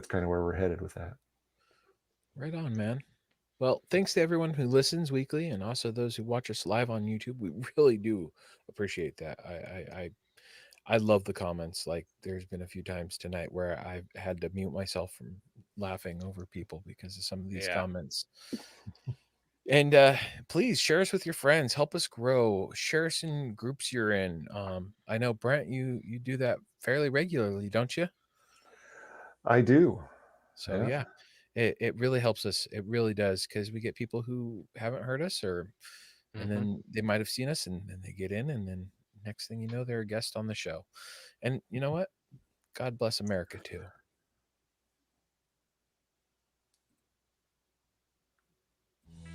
kind of where we're headed with that. Right on, man. Well, thanks to everyone who listens weekly, and also those who watch us live on YouTube. We really do appreciate that. I love the comments. Like, there's been a few times tonight where I've had to mute myself from laughing over people because of some of these comments. And please share us with your friends. Help us grow. Share us in groups you're in. I know, Brent, you do that fairly regularly, don't you? I do. So yeah, it really helps us. It really does, because we get people who haven't heard us, and then they might have seen us, and then they get in, and then next thing you know, they're a guest on the show. And you know what? God bless America too.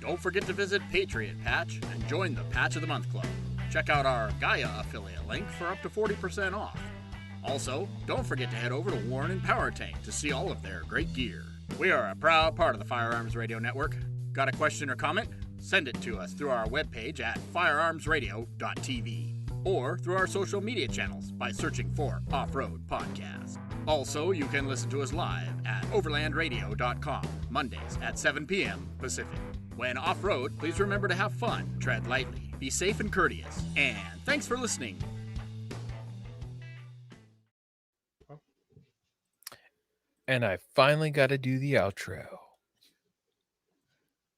Don't forget to visit Patriot Patch and join the Patch of the Month Club. Check out our Gaia affiliate link for up to 40% off. Also, don't forget to head over to Warren and Power Tank to see all of their great gear. We are a proud part of the Firearms Radio Network. Got a question or comment? Send it to us through our webpage at firearmsradio.tv or through our social media channels by searching for Off-Road Podcast. Also, you can listen to us live at overlandradio.com, Mondays at 7 p.m. Pacific. When off-road, please remember to have fun, tread lightly, be safe and courteous, and thanks for listening. And I finally got to do the outro.